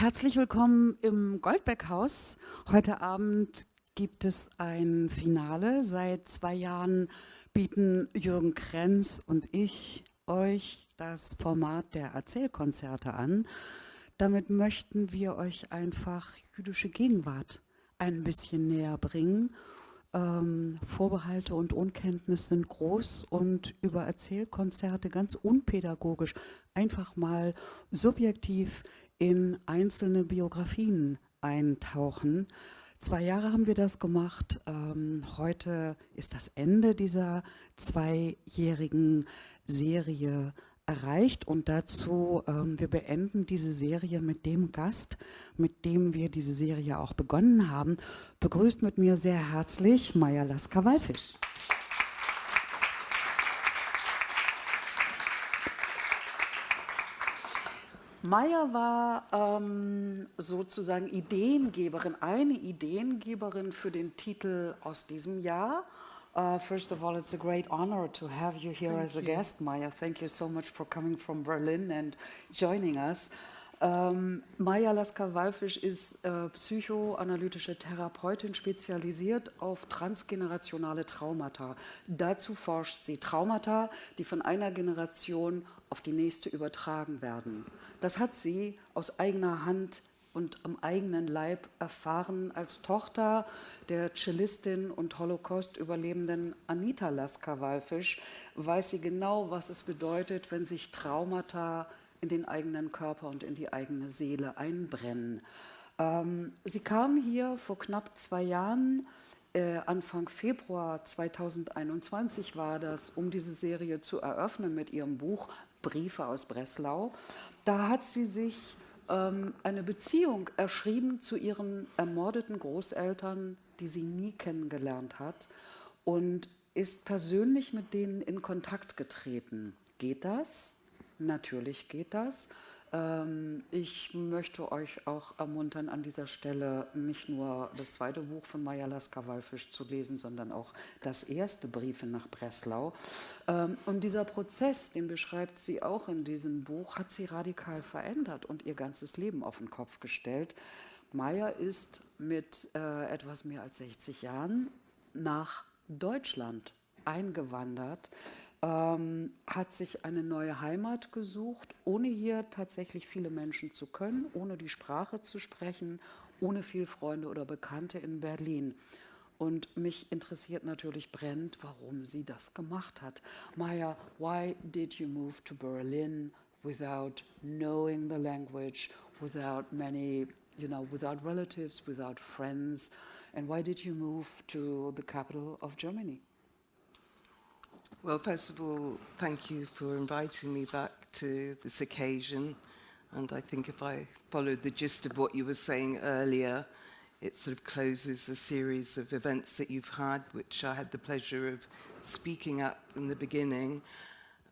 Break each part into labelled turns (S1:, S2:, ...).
S1: Herzlich willkommen im Goldbeck-Haus. Heute Abend gibt es ein Finale. Seit 2 Jahren bieten Jürgen Krenz und ich euch das Format der Erzählkonzerte an. Damit möchten wir euch einfach jüdische Gegenwart ein bisschen näher bringen. Vorbehalte und Unkenntnis sind groß und über Erzählkonzerte ganz unpädagogisch einfach mal subjektiv in einzelne Biografien eintauchen. 2 Jahre haben wir das gemacht. Heute ist das Ende dieser 2-jährigen Serie erreicht und dazu, wir beenden diese Serie mit dem Gast, mit dem wir diese Serie auch begonnen haben. Begrüßt mit mir sehr herzlich Maja Lasker-Wallfisch. Maja war sozusagen eine Ideengeberin für den Titel aus diesem Jahr. First of all, it's a great honor to have you here as a guest, Maja. Thank you so much for coming from Berlin and joining us. Maja Lasker-Wallfisch ist psychoanalytische Therapeutin, spezialisiert auf transgenerationale Traumata. Dazu forscht sie Traumata, die von einer Generation auf die nächste übertragen werden. Das hat sie aus eigener Hand und am eigenen Leib erfahren. Als Tochter der Cellistin und Holocaust-Überlebenden Anita Lasker-Wallfisch weiß sie genau, was es bedeutet, wenn sich Traumata in den eigenen Körper und in die eigene Seele einbrennen. Sie kam hier vor knapp 2 Jahren, Anfang Februar 2021 war das, um diese Serie zu eröffnen mit ihrem Buch Briefe aus Breslau. Da hat sie sich eine Beziehung erschrieben zu ihren ermordeten Großeltern, die sie nie kennengelernt hat, und ist persönlich mit denen in Kontakt getreten. Geht das? Natürlich geht das. Ich möchte euch auch ermuntern, an dieser Stelle nicht nur das 2. Buch von Maja Lasker-Wallfisch zu lesen, sondern auch das erste, Briefe nach Breslau. Und dieser Prozess, den beschreibt sie auch in diesem Buch, hat sie radikal verändert und ihr ganzes Leben auf den Kopf gestellt. Maja ist mit etwas mehr als 60 Jahren nach Deutschland eingewandert, hat sich eine neue Heimat gesucht, ohne hier tatsächlich viele Menschen zu können, ohne die Sprache zu sprechen, ohne viel Freunde oder Bekannte in Berlin. Und mich interessiert natürlich brennend, warum sie das gemacht hat. Maja, why did you move to Berlin without knowing the language, without many, without relatives, without friends? And why did you move to the capital of Germany?
S2: Well, first of all, thank you for inviting me back to this occasion. And I think if I followed the gist of what you were saying earlier, it sort of closes a series of events that you've had, which I had the pleasure of speaking at in the beginning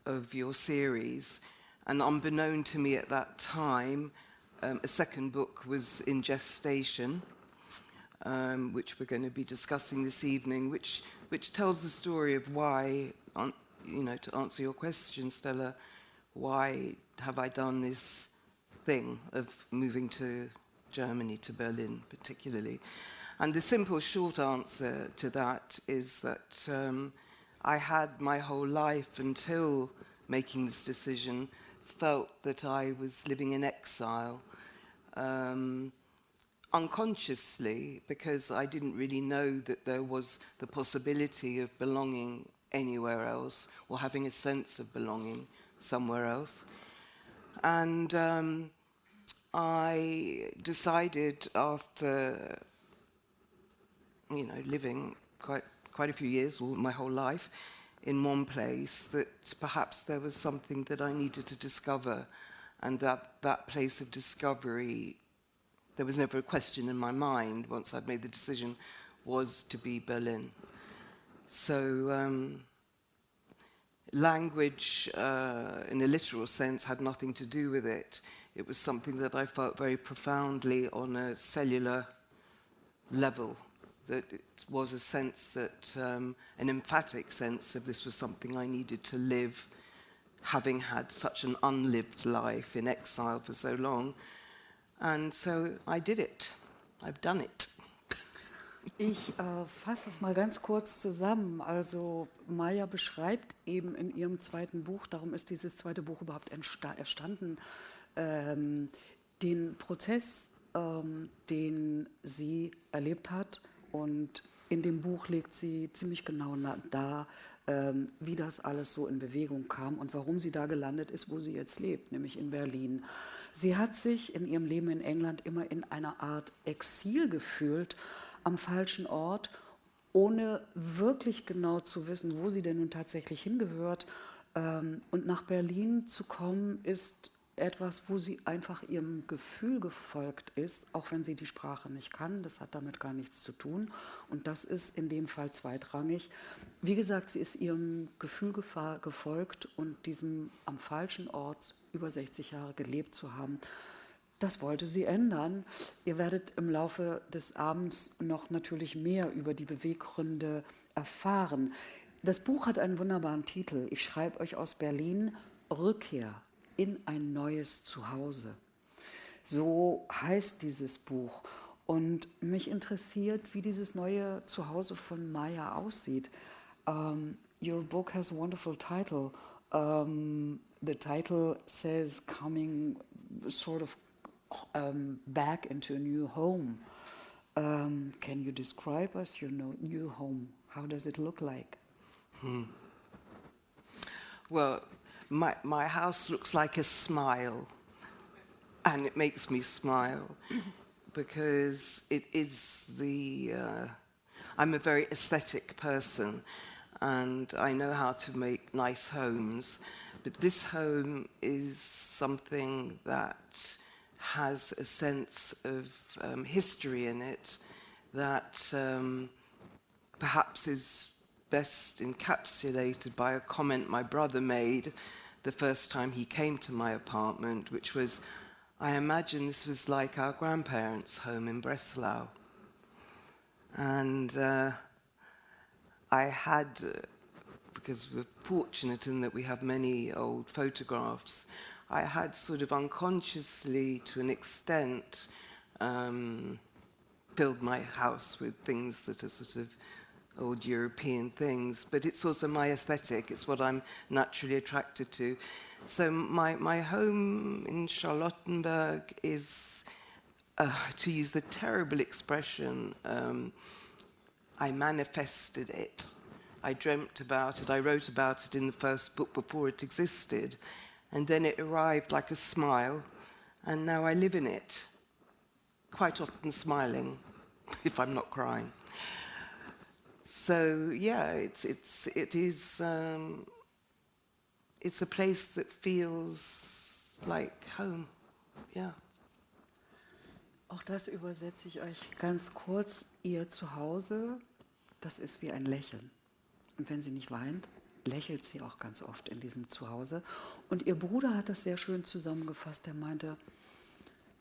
S2: of your series. And unbeknown to me at that time, a second book was in gestation, which we're going to be discussing this evening, which tells the story of why, to answer your question, Stella, why have I done this thing of moving to Germany, to Berlin particularly? And the simple short answer to that is that I had my whole life until making this decision felt that I was living in exile. Unconsciously, because I didn't really know that there was the possibility of belonging anywhere else or having a sense of belonging somewhere else. And I decided after, living quite a few years, or my whole life, in one place, that perhaps there was something that I needed to discover, and that place of discovery, there was never a question in my mind, once I'd made the decision, was to be Berlin. So language, in a literal sense, had nothing to do with it. It was something that I felt very profoundly on a cellular level, that it was a sense that, an emphatic sense of this was something I needed to live, having had such an unlived life in exile for so long. And so I did it. I've done it.
S1: Ich fasse das mal ganz kurz zusammen. Also Maya beschreibt eben in ihrem zweiten Buch, darum ist dieses zweite Buch überhaupt entstanden, den Prozess, den sie erlebt hat. Und in dem Buch legt sie ziemlich genau dar, wie das alles so in Bewegung kam und warum sie da gelandet ist, wo sie jetzt lebt, nämlich in Berlin. Sie hat sich in ihrem Leben in England immer in einer Art Exil gefühlt, am falschen Ort, ohne wirklich genau zu wissen, wo sie denn nun tatsächlich hingehört. Und nach Berlin zu kommen, ist etwas, wo sie einfach ihrem Gefühl gefolgt ist, auch wenn sie die Sprache nicht kann. Das hat damit gar nichts zu tun. Und das ist in dem Fall zweitrangig. Wie gesagt, sie ist ihrem Gefühl gefolgt und diesem am falschen Ort über 60 Jahre gelebt zu haben, das wollte sie ändern. Ihr werdet im Laufe des Abends noch natürlich mehr über die Beweggründe erfahren. Das Buch hat einen wunderbaren Titel. Ich schreibe euch aus Berlin, Rückkehr in ein neues Zuhause. So heißt dieses Buch. Und mich interessiert, wie dieses neue Zuhause von Maya aussieht. Your book has a wonderful title. The title says coming sort of back into a new home. Can you describe us your new home? How does it look like?
S2: Well, my house looks like a smile, and it makes me smile because it is I'm a very aesthetic person, and I know how to make nice homes, but this home is something that has a sense of history in it that perhaps is best encapsulated by a comment my brother made the first time he came to my apartment, which was, I imagine this was like our grandparents' home in Breslau. And I had, because we're fortunate in that we have many old photographs, I had sort of unconsciously, to an extent, filled my house with things that are sort of old European things, but it's also my aesthetic. It's what I'm naturally attracted to. So my home in Charlottenburg is, to use the terrible expression, I manifested it. I dreamt about it. I wrote about it in the first book before it existed. And then it arrived like a smile, and now I live in it, quite often smiling, if I'm not crying. So yeah, it is it's a place that feels like home. Yeah.
S1: Auch das übersetze ich euch ganz kurz. Ihr Zuhause, das ist wie ein Lächeln. Und wenn sie nicht weint, lächelt sie auch ganz oft in diesem Zuhause. Und ihr Bruder hat das sehr schön zusammengefasst. Er meinte,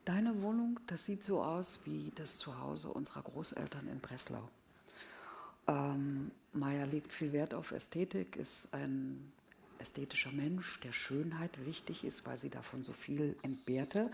S1: deine Wohnung, das sieht so aus wie das Zuhause unserer Großeltern in Breslau. Maya legt viel Wert auf Ästhetik, ist ein ästhetischer Mensch, der Schönheit wichtig ist, weil sie davon so viel entbehrte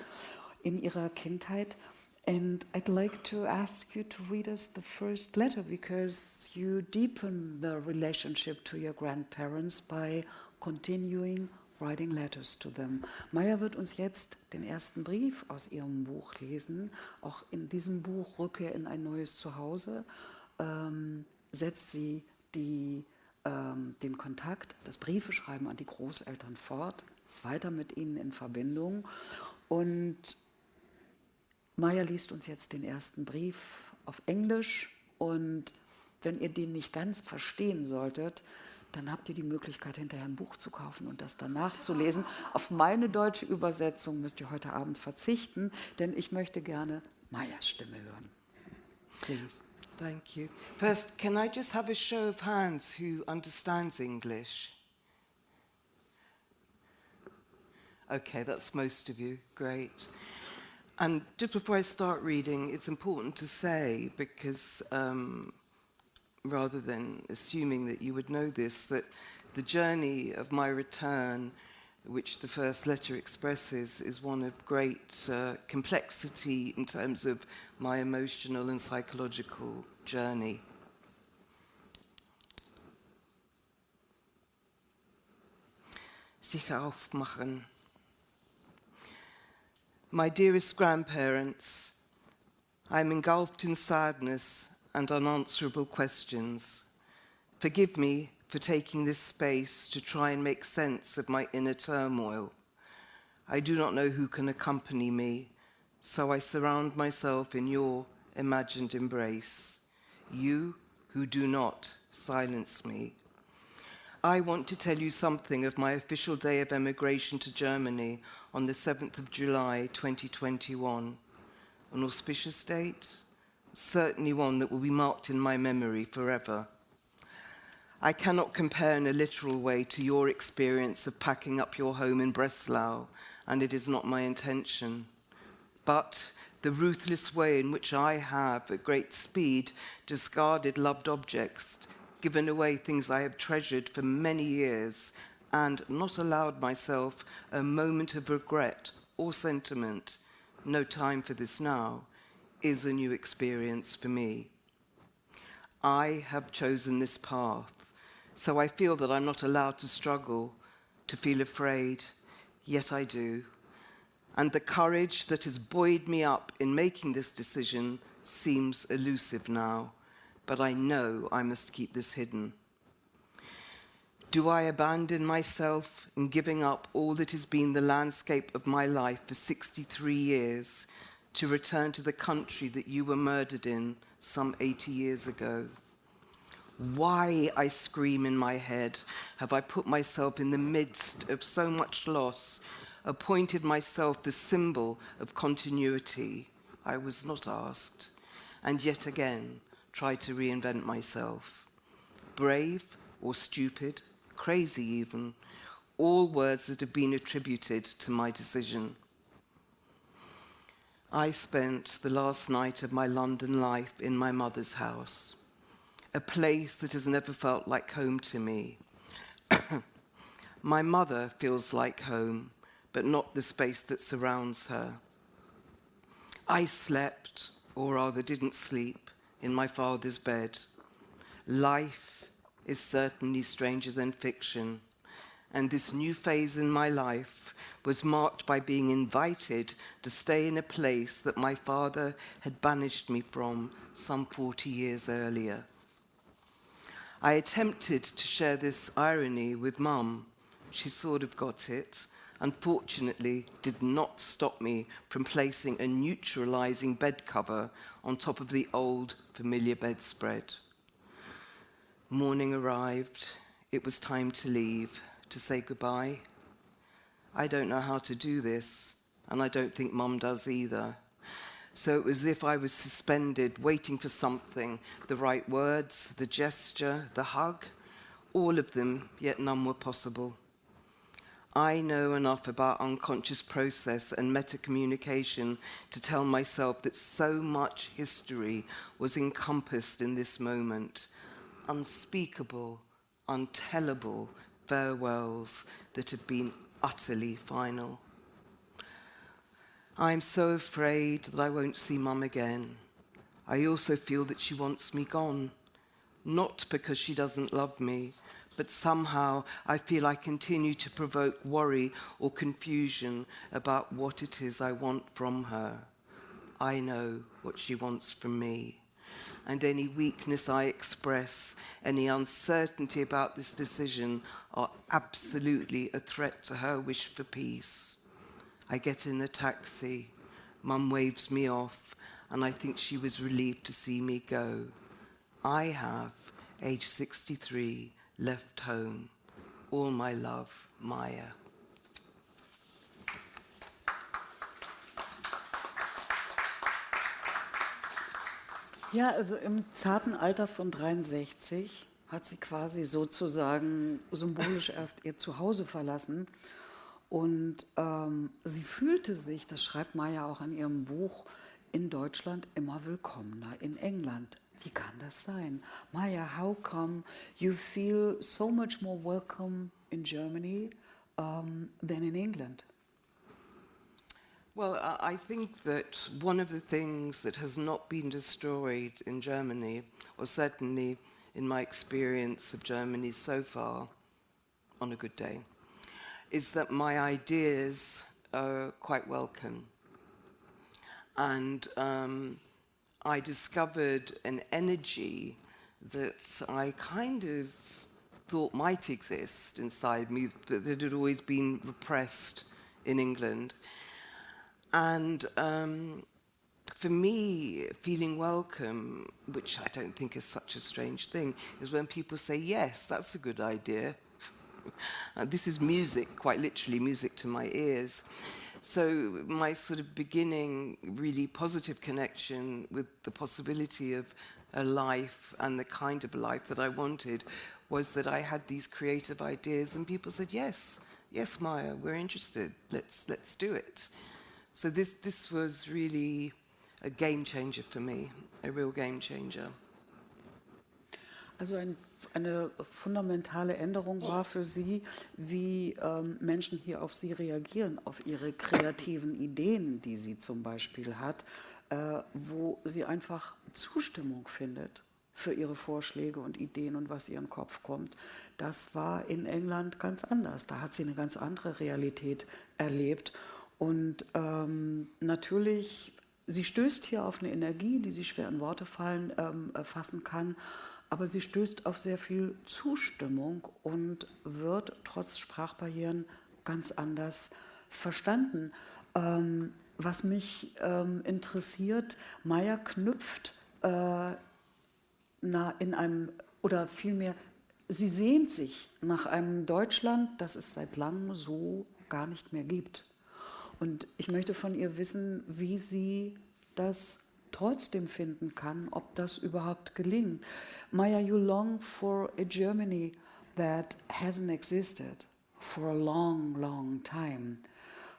S1: in ihrer Kindheit. And I'd like to ask you to read us the first letter because you deepen the relationship to your grandparents by continuing writing letters to them. Maya wird uns jetzt den ersten Brief aus ihrem Buch lesen. Auch in diesem Buch Rückkehr in ein neues Zuhause setzt sie den Kontakt, das Briefeschreiben an die Großeltern fort, ist weiter mit ihnen in Verbindung. Und Maya liest uns jetzt den ersten Brief auf Englisch. Und wenn ihr den nicht ganz verstehen solltet, dann habt ihr die Möglichkeit, hinterher ein Buch zu kaufen und das dann nachzulesen. Auf meine deutsche Übersetzung müsst ihr heute Abend verzichten, denn ich möchte gerne Mayas Stimme hören. Please.
S2: Thank you. First, can I just have a show of hands who understands English? Okay, that's most of you. Great. And just before I start reading, it's important to say, because rather than assuming that you would know this, that the journey of my return which the first letter expresses, is one of great complexity in terms of my emotional and psychological journey. Sich aufmachen. My dearest grandparents, I am engulfed in sadness and unanswerable questions. Forgive me for taking this space to try and make sense of my inner turmoil. I do not know who can accompany me, so I surround myself in your imagined embrace. You who do not silence me. I want to tell you something of my official day of emigration to Germany on the 7th of July 2021. An auspicious date, certainly one that will be marked in my memory forever. I cannot compare in a literal way to your experience of packing up your home in Breslau, and it is not my intention. But the ruthless way in which I have, at great speed, discarded loved objects, given away things I have treasured for many years, and not allowed myself a moment of regret or sentiment, no time for this now, is a new experience for me. I have chosen this path, so I feel that I'm not allowed to struggle, to feel afraid, yet I do. And the courage that has buoyed me up in making this decision seems elusive now, but I know I must keep this hidden. Do I abandon myself in giving up all that has been the landscape of my life for 63 years to return to the country that you were murdered in some 80 years ago? Why, I scream in my head, have I put myself in the midst of so much loss, appointed myself the symbol of continuity? I was not asked, and yet again tried to reinvent myself. Brave or stupid, crazy even, all words that have been attributed to my decision. I spent the last night of my London life in my mother's house, a place that has never felt like home to me. My mother feels like home, but not the space that surrounds her. I slept, or rather didn't sleep, in my father's bed. Life is certainly stranger than fiction, and this new phase in my life was marked by being invited to stay in a place that my father had banished me from some 40 years earlier. I attempted to share this irony with Mum. She sort of got it, and fortunately did not stop me from placing a neutralizing bed cover on top of the old, familiar bedspread. Morning arrived. It was time to leave, to say goodbye. I don't know how to do this, and I don't think Mum does either. So it was as if I was suspended, waiting for something, the right words, the gesture, the hug, all of them, yet none were possible. I know enough about unconscious process and meta-communication to tell myself that so much history was encompassed in this moment. Unspeakable, untellable farewells that have been utterly final. I'm so afraid that I won't see Mum again. I also feel that she wants me gone, not because she doesn't love me, but somehow I feel I continue to provoke worry or confusion about what it is I want from her. I know what she wants from me, and any weakness I express, any uncertainty about this decision are absolutely a threat to her wish for peace. I get in the taxi, Mum waves me off, and I think she was relieved to see me go. I have, age 63, left home. All my love, Maya.
S1: Ja, also im zarten Alter von 63 hat sie quasi sozusagen symbolisch erst ihr Zuhause verlassen. Und sie fühlte sich, das schreibt Maya auch in ihrem Buch, in Deutschland immer willkommener, in England. Wie kann das sein? Maya, how come you feel so much more welcome in Germany than in England?
S2: Well, I think that one of the things that has not been destroyed in Germany, or certainly in my experience of Germany so far, on a good day, is that my ideas are quite welcome. And I discovered an energy that I kind of thought might exist inside me, but that had always been repressed in England. And for me, feeling welcome, which I don't think is such a strange thing, is when people say, yes, that's a good idea. This is music, quite literally music to my ears. So my sort of beginning really positive connection with the possibility of a life and the kind of life that I wanted was that I had these creative ideas and people said, yes, Maya, we're interested, let's do it. So this was really a game changer for me, a real game changer.
S1: Also eine fundamentale Änderung war für Sie, wie Menschen hier auf Sie reagieren, auf Ihre kreativen Ideen, die sie zum Beispiel hat, wo sie einfach Zustimmung findet für ihre Vorschläge und Ideen und was ihr in den Kopf kommt. Das war in England ganz anders. Da hat sie eine ganz andere Realität erlebt. Und natürlich, sie stößt hier auf eine Energie, die sie schwer in Worte fassen kann, aber sie stößt auf sehr viel Zustimmung und wird trotz Sprachbarrieren ganz anders verstanden. Was mich interessiert, Maya knüpft oder vielmehr, sie sehnt sich nach einem Deutschland, das es seit langem so gar nicht mehr gibt. Und ich möchte von ihr wissen, wie sie das trotzdem finden kann, ob das überhaupt gelingt. Maya, you long for a Germany that hasn't existed for a long, long time.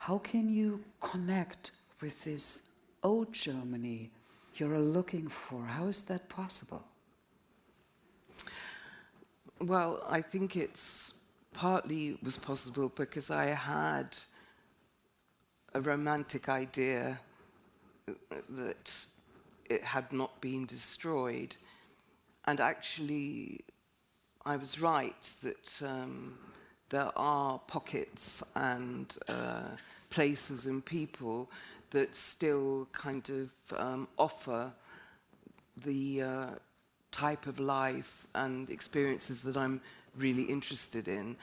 S1: How can you connect with this old Germany you're looking for? How is that possible?
S2: Well, I think it's partly was possible because I had a romantic idea that it had not been destroyed. And actually, I was right that there are pockets and places and people that still kind of offer the type of life and experiences that I'm really interested in.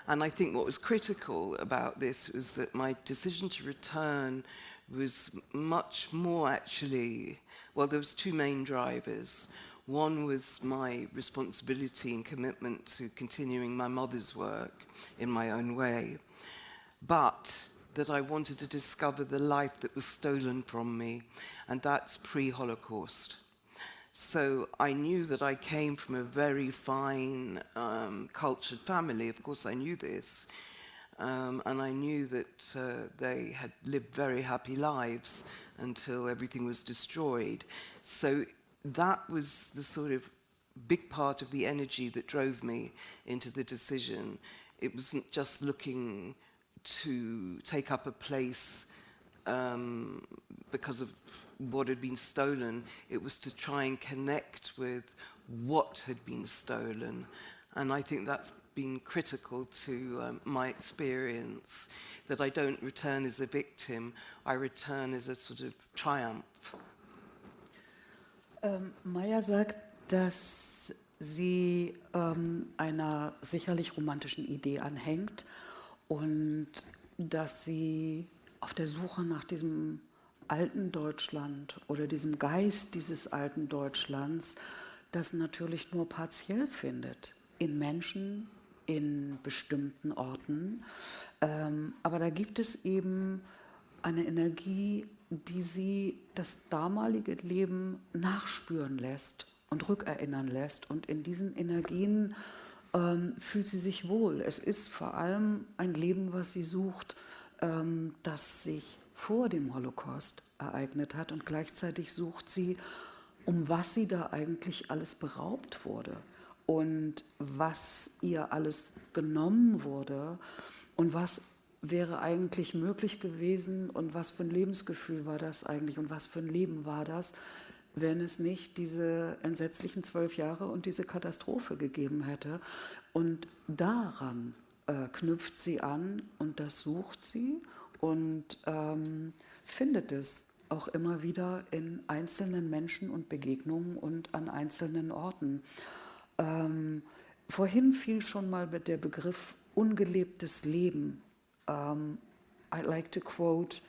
S2: And I think what was critical about this was that my decision to return was much more actually, well, there was two main drivers. One was my responsibility and commitment to continuing my mother's work in my own way, but that I wanted to discover the life that was stolen from me, and that's pre-Holocaust. So I knew that I came from a very fine, cultured family. Of course, I knew this. And I knew that they had lived very happy lives until everything was destroyed. So that was the sort of big part of the energy that drove me into the decision. It wasn't just looking to take up a place because of what had been stolen. It was to try and connect with what had been stolen. And I think that's been critical to my experience, that I don't return as a victim, I return as a sort of triumph.
S1: Maya sagt, dass sie einer sicherlich romantischen Idee anhängt und dass sie auf der Suche nach diesem alten Deutschland oder diesem Geist dieses alten Deutschlands das natürlich nur partiell findet, in Menschen, in bestimmten Orten. Aber da gibt es eben eine Energie, die sie das damalige Leben nachspüren lässt und rückerinnern lässt. Und in diesen Energien fühlt sie sich wohl. Es ist vor allem ein Leben, was sie sucht, das sich vor dem Holocaust ereignet hat. Und gleichzeitig sucht sie, um was sie da eigentlich alles beraubt wurde und was ihr alles genommen wurde Und was wäre eigentlich möglich gewesen und was für ein Lebensgefühl war das eigentlich und was für ein Leben war das, wenn es nicht diese entsetzlichen 12 Jahre und diese Katastrophe gegeben hätte. Und daran knüpft sie an und das sucht sie und findet es auch immer wieder in einzelnen Menschen und Begegnungen und an einzelnen Orten. Vorhin fiel schon mal der Begriff ungelebtes Leben. I'd like to quote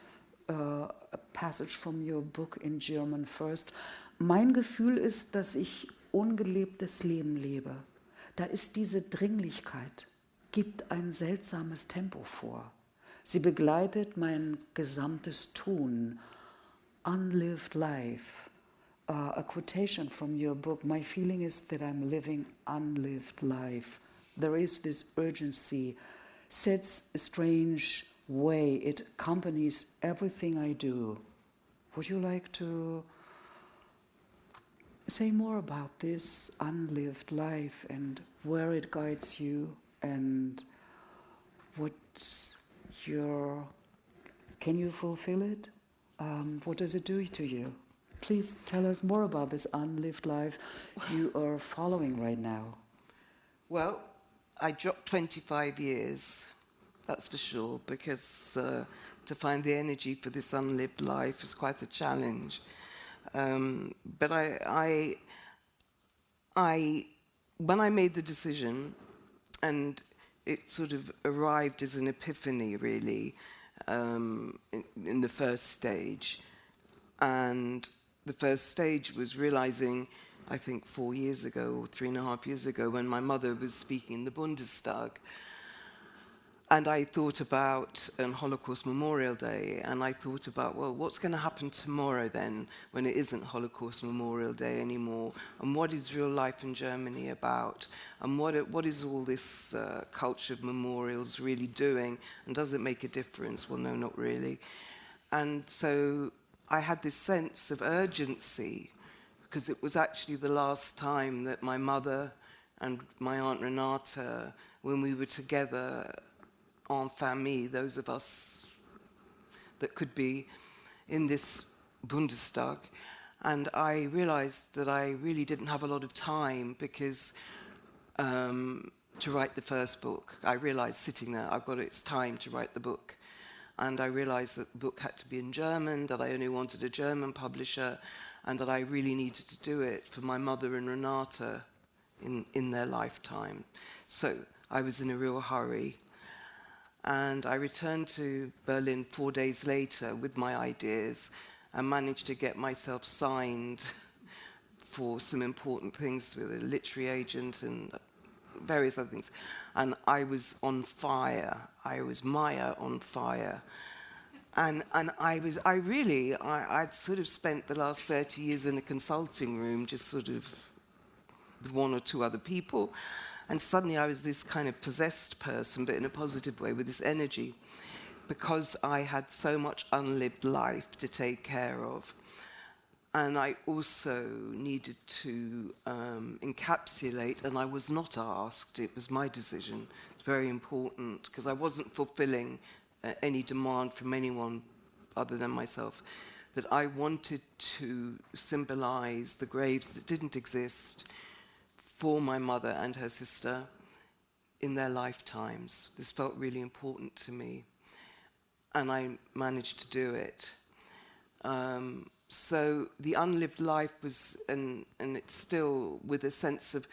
S1: a passage from your book in German first. Mein Gefühl ist, dass ich ungelebtes Leben lebe. Da ist diese Dringlichkeit, gibt ein seltsames Tempo vor. Sie begleitet mein gesamtes Tun. Unlived life. A quotation from your book, my feeling is that I'm living unlived life. There is this urgency, sets a strange way, it accompanies everything I do. Would you like to say more about this unlived life and where it guides you and what can you fulfill it? What does it do to you? Please tell us more about this unlived life you are following right now.
S2: Well, I dropped 25 years, that's for sure, because to find the energy for this unlived life is quite a challenge. But when I made the decision, and it sort of arrived as an epiphany, really, in the first stage. And the first stage was realizing, I think 4 years ago or 3.5 years ago, when my mother was speaking in the Bundestag. And I thought about Holocaust Memorial Day, and I thought about, well, what's going to happen tomorrow then, when it isn't Holocaust Memorial Day anymore? And what is real life in Germany about? And what is all this culture of memorials really doing? And does it make a difference? Well, no, not really. And so I had this sense of urgency, because it was actually the last time that my mother and my Aunt Renata, when we were together, en famille, those of us that could be in this Bundestag. And I realized that I really didn't have a lot of time because to write the first book. I realized sitting there, it's time to write the book. And I realized that the book had to be in German, that I only wanted a German publisher, and that I really needed to do it for my mother and Renata in their lifetime. So I was in a real hurry. And I returned to Berlin 4 days later with my ideas and managed to get myself signed for some important things with a literary agent and various other things. And I was on fire. I was Maya on fire. And I'd sort of spent the last 30 years in a consulting room, just sort of with one or two other people. And suddenly I was this kind of possessed person, but in a positive way, with this energy, because I had so much unlived life to take care of. And I also needed to encapsulate, and I was not asked, it was my decision. It's very important, because I wasn't fulfilling any demand from anyone other than myself, that I wanted to symbolize the graves that didn't exist for my mother and her sister in their lifetimes. This felt really important to me, and I managed to do it. So the unlived life was, and it's still with a sense of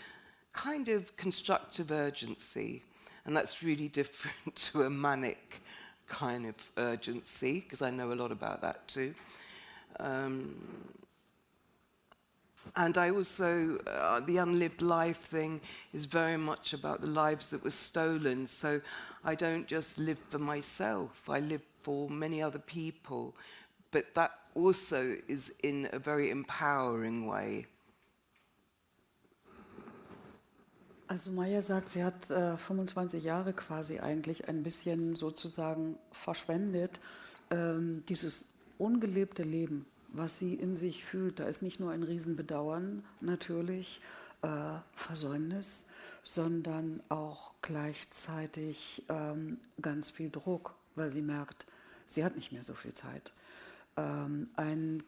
S2: kind of constructive urgency, and that's really different to a manic kind of urgency, because I know a lot about that too. And I also, the unlived life thing is very much about the lives that were stolen. So I don't just live for myself, I live for many other people. But that also is in a very empowering way.
S1: Also Maya sagt, sie hat 25 Jahre quasi eigentlich ein bisschen sozusagen verschwendet, dieses ungelebte Leben, was sie in sich fühlt. Da ist nicht nur ein Riesenbedauern natürlich, Versäumnis, sondern auch gleichzeitig ganz viel Druck, weil sie merkt, sie hat nicht mehr so viel Zeit. Ein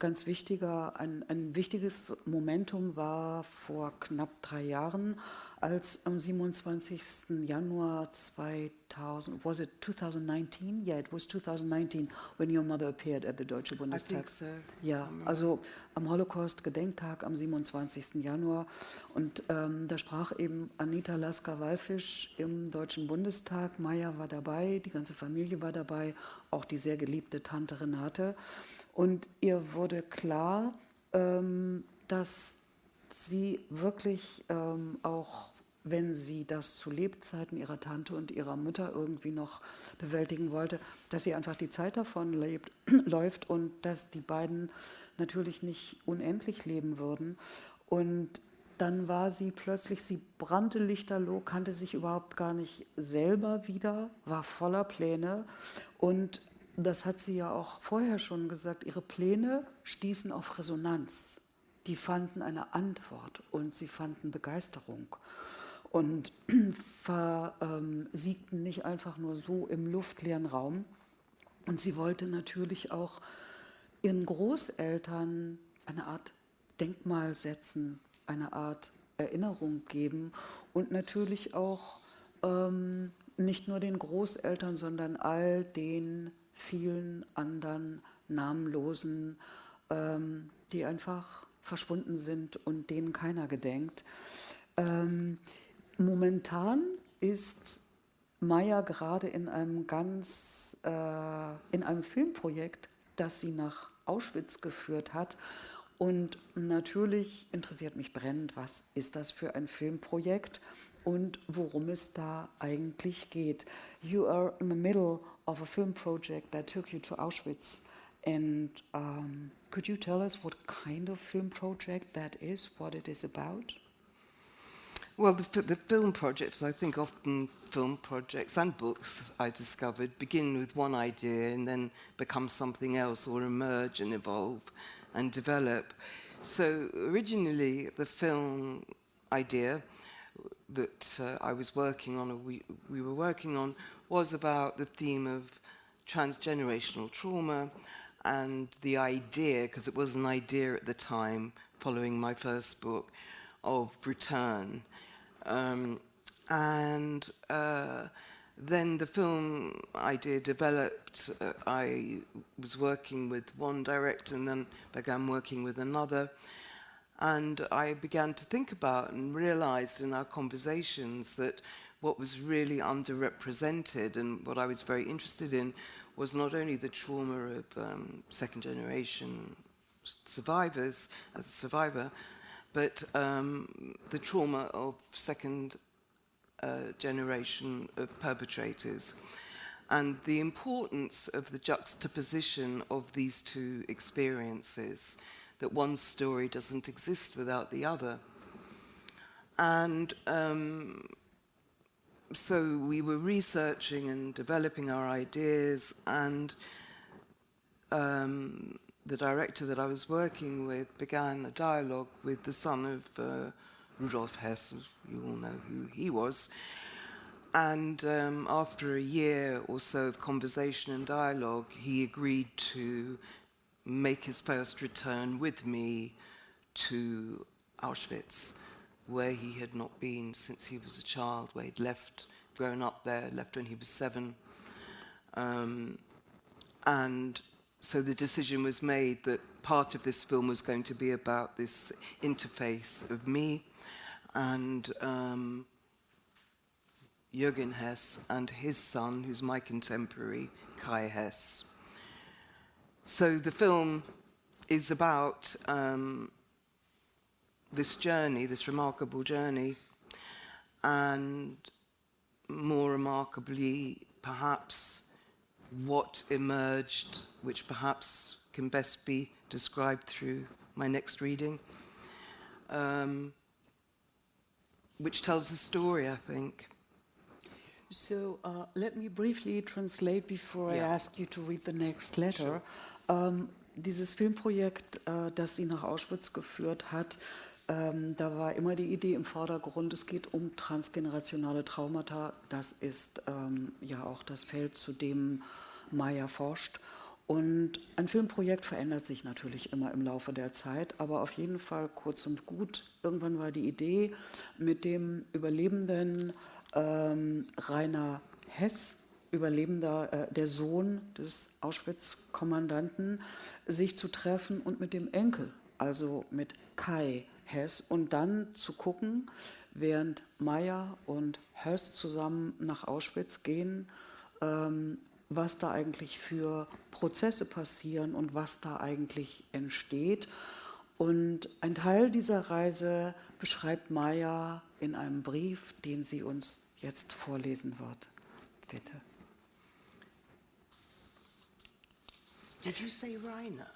S1: wichtiges Momentum war vor knapp 3 Jahren, als am 27. Januar 2000, was it 2019? Yeah, it was 2019 when your mother appeared at the Deutsche
S2: I
S1: Bundestag.
S2: think so.
S1: Ja, also am Holocaust-Gedenktag am 27. Januar. Und da sprach eben Anita Lasker-Wallfisch im Deutschen Bundestag. Maya war dabei, die ganze Familie war dabei, auch die sehr geliebte Tante Renate. Und ihr wurde klar, dass sie wirklich auch, wenn sie das zu Lebzeiten ihrer Tante und ihrer Mutter irgendwie noch bewältigen wollte, dass sie einfach die Zeit davon läuft und dass die beiden natürlich nicht unendlich leben würden. Und dann war sie plötzlich, sie brannte lichterloh, kannte sich überhaupt gar nicht selber wieder, war voller Pläne. Und das hat sie ja auch vorher schon gesagt, ihre Pläne stießen auf Resonanz. Die fanden eine Antwort und sie fanden Begeisterung und versiegten nicht einfach nur so im luftleeren Raum. Und sie wollte natürlich auch ihren Großeltern eine Art Denkmal setzen, eine Art Erinnerung geben und natürlich auch nicht nur den Großeltern, sondern all den vielen anderen Namenlosen, die einfach verschwunden sind und denen keiner gedenkt. Momentan ist Maya gerade in einem in einem Filmprojekt, das sie nach Auschwitz geführt hat. Und natürlich interessiert mich brennend, was ist das für ein Filmprojekt und worum es da eigentlich geht. You are in the middle of a film project that took you to Auschwitz. And could you tell us what kind of film project that is, what it is about?
S2: Well, the film projects, I think often film projects and books, I discovered, begin with one idea and then become something else or emerge and evolve and develop. So originally the film idea that I was working on, or we were working on, was about the theme of transgenerational trauma and the idea, because it was an idea at the time, following my first book, of return. Then the film idea developed. I was working with one director and then began working with another. And I began to think about and realized in our conversations that what was really underrepresented and what I was very interested in was not only the trauma of second generation survivors as a survivor, but the trauma of second generation of perpetrators, and the importance of the juxtaposition of these two experiences, that one story doesn't exist without the other. And so we were researching and developing our ideas, and the director that I was working with began a dialogue with the son of Rudolf Hess, you all know who he was. And after a year or so of conversation and dialogue, he agreed to make his first return with me to Auschwitz, where he had not been since he was a child, where he'd left, grown up there, left when he was 7. And so the decision was made that part of this film was going to be about this interface of me and Jürgen Hess and his son, who's my contemporary, Kai Hess. So the film is about this journey, this remarkable journey, and more remarkably, perhaps, what emerged, which perhaps can best be described through my next reading, which tells the story, I think.
S1: So let me briefly translate before I ask you to read the next letter.
S2: Sure.
S1: Dieses Filmprojekt, das sie nach Auschwitz geführt hat, da war immer die Idee im Vordergrund, es geht um transgenerationale Traumata. Das ist ja auch das Feld, zu dem Maya forscht. Und ein Filmprojekt verändert sich natürlich immer im Laufe der Zeit, aber auf jeden Fall kurz und gut. Irgendwann war die Idee, mit dem Überlebenden Rainer Hess, Überlebender, der Sohn des Auschwitz-Kommandanten, sich zu treffen und mit dem Enkel, also mit Kai Hess, und dann zu gucken, während Maya und Hess zusammen nach Auschwitz gehen, was da eigentlich für Prozesse passieren und was da eigentlich entsteht. Und ein Teil dieser Reise beschreibt Maya in einem Brief, den sie uns jetzt vorlesen wird. Bitte.
S2: Did you say Rainer?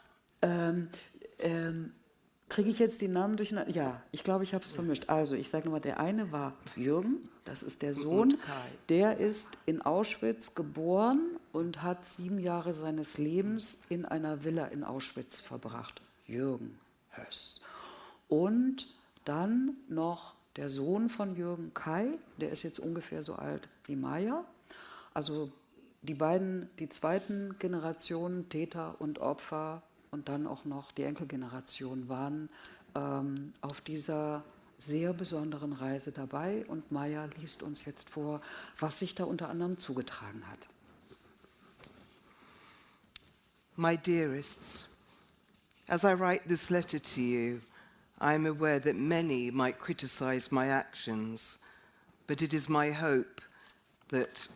S1: Kriege ich jetzt die Namen durcheinander? Ja, ich glaube, ich habe es vermischt. Also, ich sage nochmal, der eine war Jürgen, das ist der Sohn. Der ist in Auschwitz geboren und hat 7 Jahre seines Lebens in einer Villa in Auschwitz verbracht. Jürgen Höss. Und dann noch der Sohn von Jürgen, Kai, der ist jetzt ungefähr so alt wie Maya. Also die beiden, die zweiten Generationen, Täter und Opfer, und dann auch noch die Enkelgeneration waren auf dieser sehr besonderen Reise dabei. Und Maya liest uns jetzt vor, was sich da unter anderem zugetragen hat.
S2: My dearests, as I write this letter to you, I am aware that many might criticize my actions, but it is my hope that,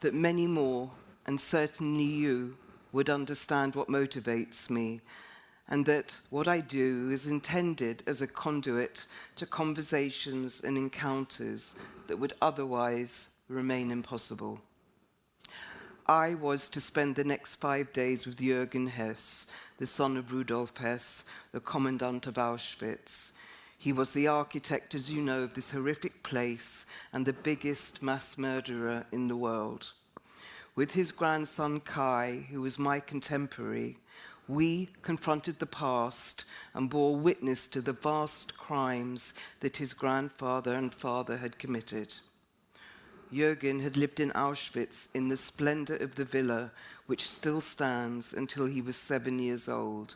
S2: that many more, and certainly you, would understand what motivates me, and that what I do is intended as a conduit to conversations and encounters that would otherwise remain impossible. I was to spend the next 5 days with Jürgen Hess, the son of Rudolf Hess, the commandant of Auschwitz. He was the architect, as you know, of this horrific place and the biggest mass murderer in the world. With his grandson Kai, who was my contemporary, we confronted the past and bore witness to the vast crimes that his grandfather and father had committed. Jürgen had lived in Auschwitz in the splendor of the villa, which still stands until he was 7 years old.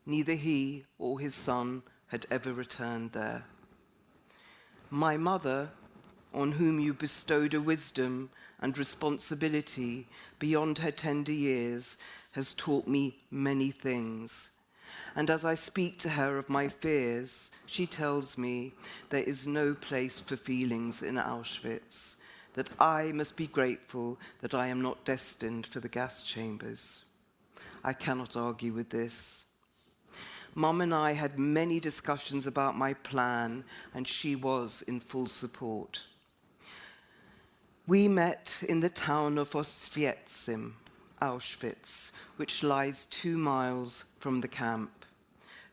S2: Neither he or his son had ever returned there. My mother, on whom you bestowed a wisdom and responsibility beyond her tender years, has taught me many things. And as I speak to her of my fears, she tells me there is no place for feelings in Auschwitz, that I must be grateful that I am not destined for the gas chambers. I cannot argue with this. Mum and I had many discussions about my plan, and she was in full support. We met in the town of Oswiecim, Auschwitz, which lies 2 miles from the camp.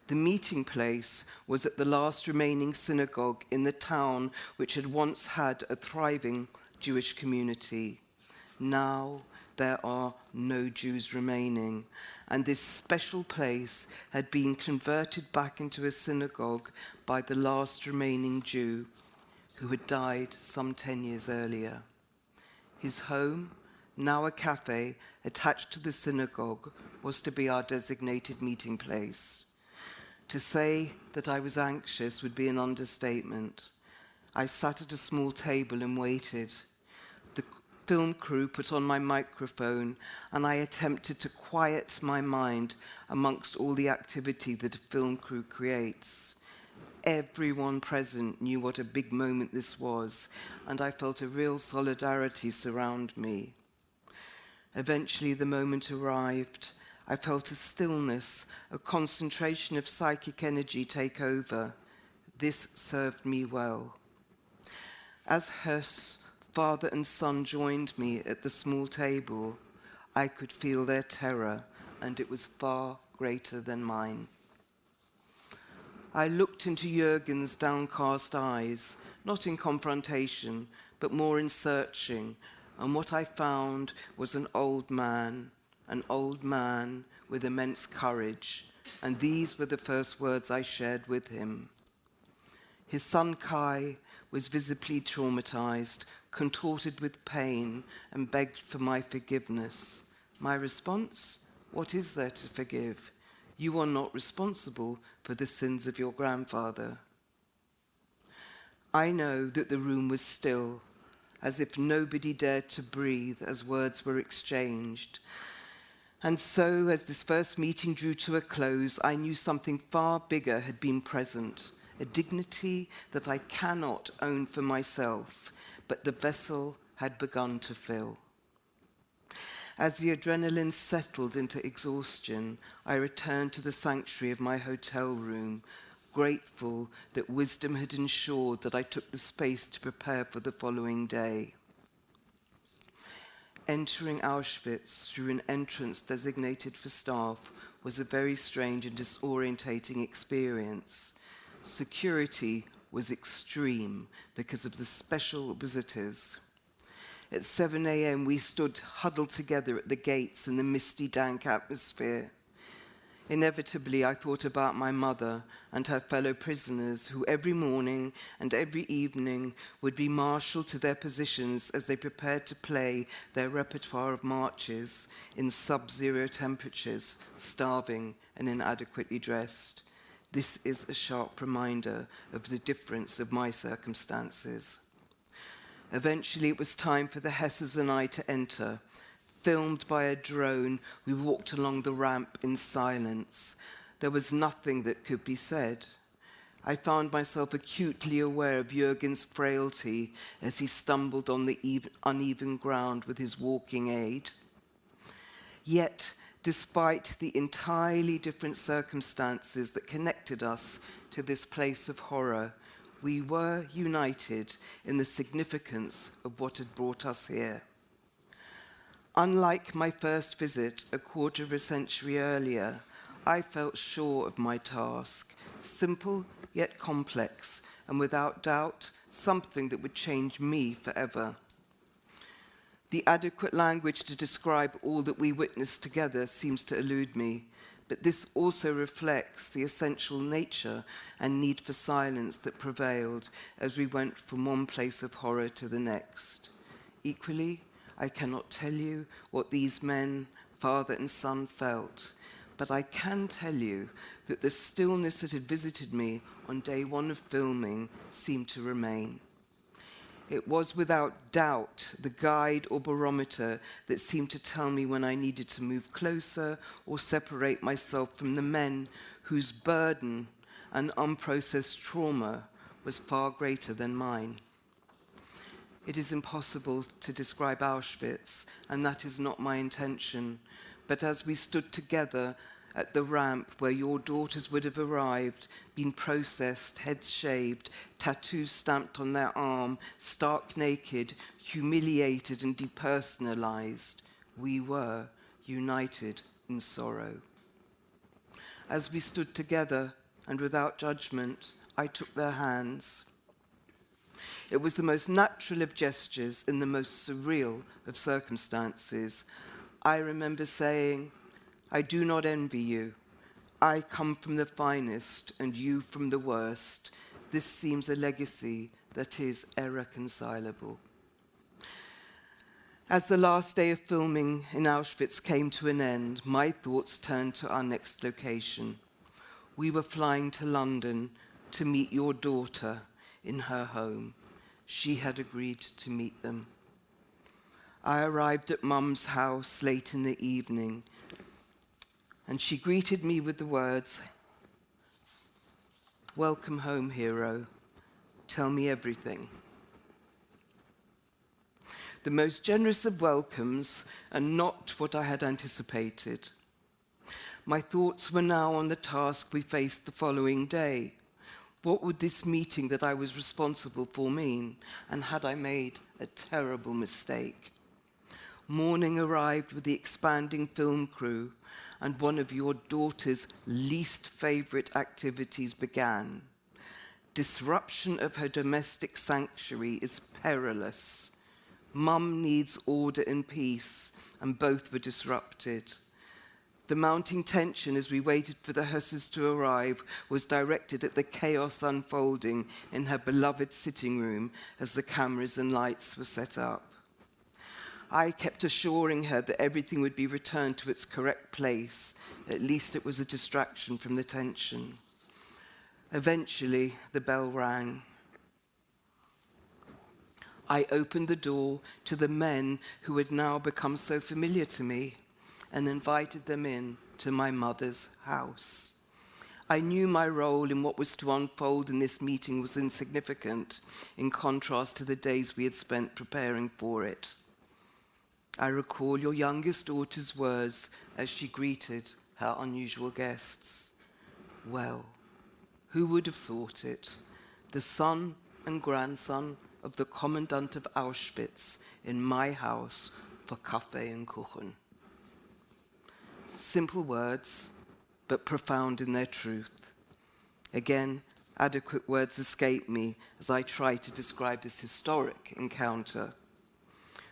S2: The meeting place was at the last remaining synagogue in the town, which had once had a thriving Jewish community. Now there are no Jews remaining, and this special place had been converted back into a synagogue by the last remaining Jew, who had died some 10 years earlier. His home, now a cafe attached to the synagogue, was to be our designated meeting place. To say that I was anxious would be an understatement. I sat at a small table and waited. The film crew put on my microphone, and I attempted to quiet my mind amongst all the activity that a film crew creates. Everyone present knew what a big moment this was, and I felt a real solidarity surround me. Eventually the moment arrived. I felt a stillness, a concentration of psychic energy take over. This served me well. As Hess, father and son joined me at the small table, I could feel their terror, and it was far greater than mine. I looked into Jürgen's downcast eyes, not in confrontation, but more in searching, and what I found was an old man with immense courage, and these were the first words I shared with him. His son Kai was visibly traumatized, contorted with pain, and begged for my forgiveness. My response? What is there to forgive? You are not responsible for the sins of your grandfather. I know that the room was still, as if nobody dared to breathe as words were exchanged. And so, as this first meeting drew to a close, I knew something far bigger had been present, a dignity that I cannot own for myself, but the vessel had begun to fill. As the adrenaline settled into exhaustion, I returned to the sanctuary of my hotel room, grateful that wisdom had ensured that I took the space to prepare for the following day. Entering Auschwitz through an entrance designated for staff was a very strange and disorientating experience. Security was extreme because of the special visitors. At 7 a.m., we stood huddled together at the gates in the misty, dank atmosphere. Inevitably, I thought about my mother and her fellow prisoners who every morning and every evening would be marshaled to their positions as they prepared to play their repertoire of marches in sub-zero temperatures, starving and inadequately dressed. This is a sharp reminder of the difference of my circumstances. Eventually, it was time for the Hesses and I to enter. Filmed by a drone, we walked along the ramp in silence. There was nothing that could be said. I found myself acutely aware of Jürgen's frailty as he stumbled on the uneven ground with his walking aid. Yet, despite the entirely different circumstances that connected us to this place of horror, we were united in the significance of what had brought us here. Unlike my first visit a quarter of a century earlier, I felt sure of my task, simple yet complex, and without doubt, something that would change me forever. The adequate language to describe all that we witnessed together seems to elude me, but this also reflects the essential nature and need for silence that prevailed as we went from one place of horror to the next. Equally, I cannot tell you what these men, father and son, felt, but I can tell you that the stillness that had visited me on day one of filming seemed to remain. It was without doubt the guide or barometer that seemed to tell me when I needed to move closer or separate myself from the men whose burden and unprocessed trauma was far greater than mine. It is impossible to describe Auschwitz, and that is not my intention. But as we stood together at the ramp where your daughters would have arrived, been processed, heads shaved, tattoos stamped on their arm, stark naked, humiliated and depersonalized, we were united in sorrow. As we stood together and without judgment, I took their hands. It was the most natural of gestures in the most surreal of circumstances. I remember saying, I do not envy you. I come from the finest and you from the worst. This seems a legacy that is irreconcilable. As the last day of filming in Auschwitz came to an end, my thoughts turned to our next location. We were flying to London to meet your daughter in her home. She had agreed to meet them. I arrived at Mum's house late in the evening, and she greeted me with the words, "Welcome home, hero. Tell me everything." The most generous of welcomes, and not what I had anticipated. My thoughts were now on the task we faced the following day. What would this meeting that I was responsible for mean? And had I made a terrible mistake? Morning arrived with the expanding film crew, and one of your daughter's least favorite activities began. Disruption of her domestic sanctuary is perilous. Mum needs order and peace, and both were disrupted. The mounting tension as we waited for the hearses to arrive was directed at the chaos unfolding in her beloved sitting room as the cameras and lights were set up. I kept assuring her that everything would be returned to its correct place. At least it was a distraction from the tension. Eventually, the bell rang. I opened the door to the men who had now become so familiar to me and invited them in to my mother's house. I knew my role in what was to unfold in this meeting was insignificant in contrast to the days we had spent preparing for it. I recall your youngest daughter's words as she greeted her unusual guests. Well, who would have thought it? The son and grandson of the commandant of Auschwitz in my house for Kaffee and Kuchen. Simple words, but profound in their truth. Again, adequate words escape me as I try to describe this historic encounter.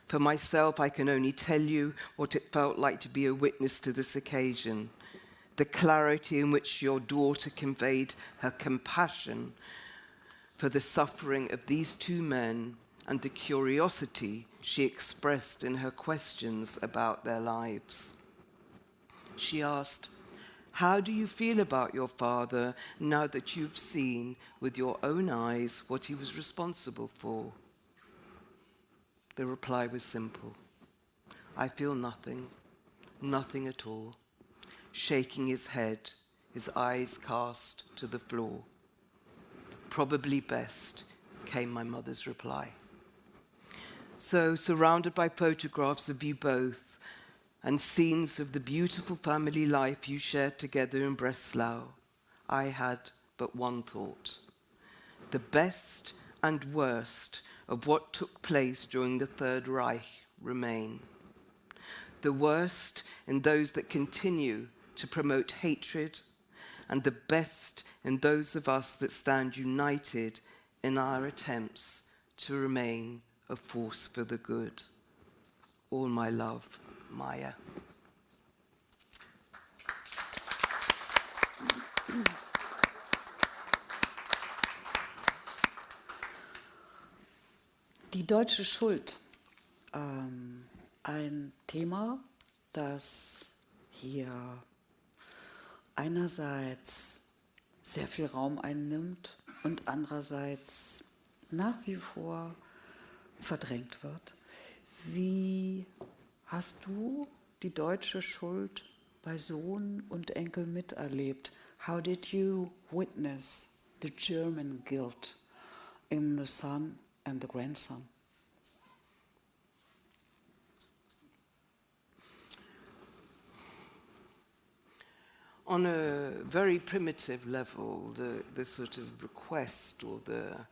S2: For myself, I can only tell you what it felt like to be a witness to this occasion. The clarity in which your daughter conveyed her compassion for the suffering of these two men and the curiosity she expressed in her questions about their lives. She asked, "How do you feel about your father now that you've seen with your own eyes what he was responsible for?" The reply was simple. "I feel nothing, nothing at all," shaking his head, his eyes cast to the floor. "Probably best," came my mother's reply. So, surrounded by photographs of you both and scenes of the beautiful family life you shared together in Breslau, I had but one thought. The best and worst of what took place during the Third Reich remain. The worst in those that continue to promote hatred, and the best in those of us that stand united in our attempts to remain a force for the good. All my love, Maya.
S1: Die deutsche Schuld. Ein Thema, das hier einerseits sehr viel Raum einnimmt und andererseits nach wie vor verdrängt wird. Wie hast du die deutsche Schuld bei Sohn und Enkel miterlebt? How did you witness the German guilt in the son and the grandson?
S2: On a very primitive level, the sort of request or the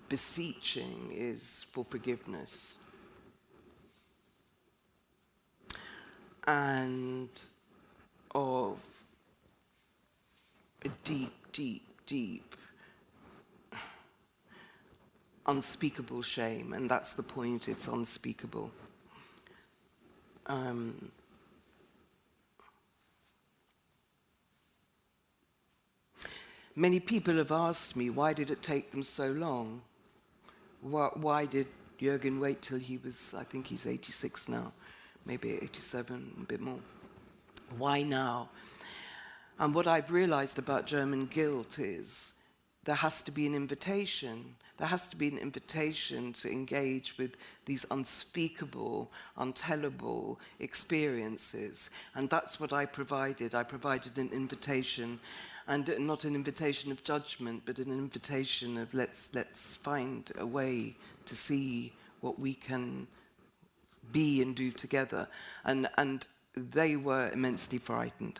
S2: beseeching is for forgiveness. And of a deep, deep, deep, unspeakable shame, and that's the point, it's unspeakable. Many people have asked me, why did it take them so long? Why did Jürgen wait till he was, I think he's 86 now, maybe 87, a bit more. Why now? And what I've realized about German guilt is there has to be an invitation. There has to be an invitation to engage with these unspeakable, untellable experiences. And that's what I provided. I provided an invitation, and not an invitation of judgment, but an invitation of let's find a way to see what we can be and do together. And they were immensely frightened.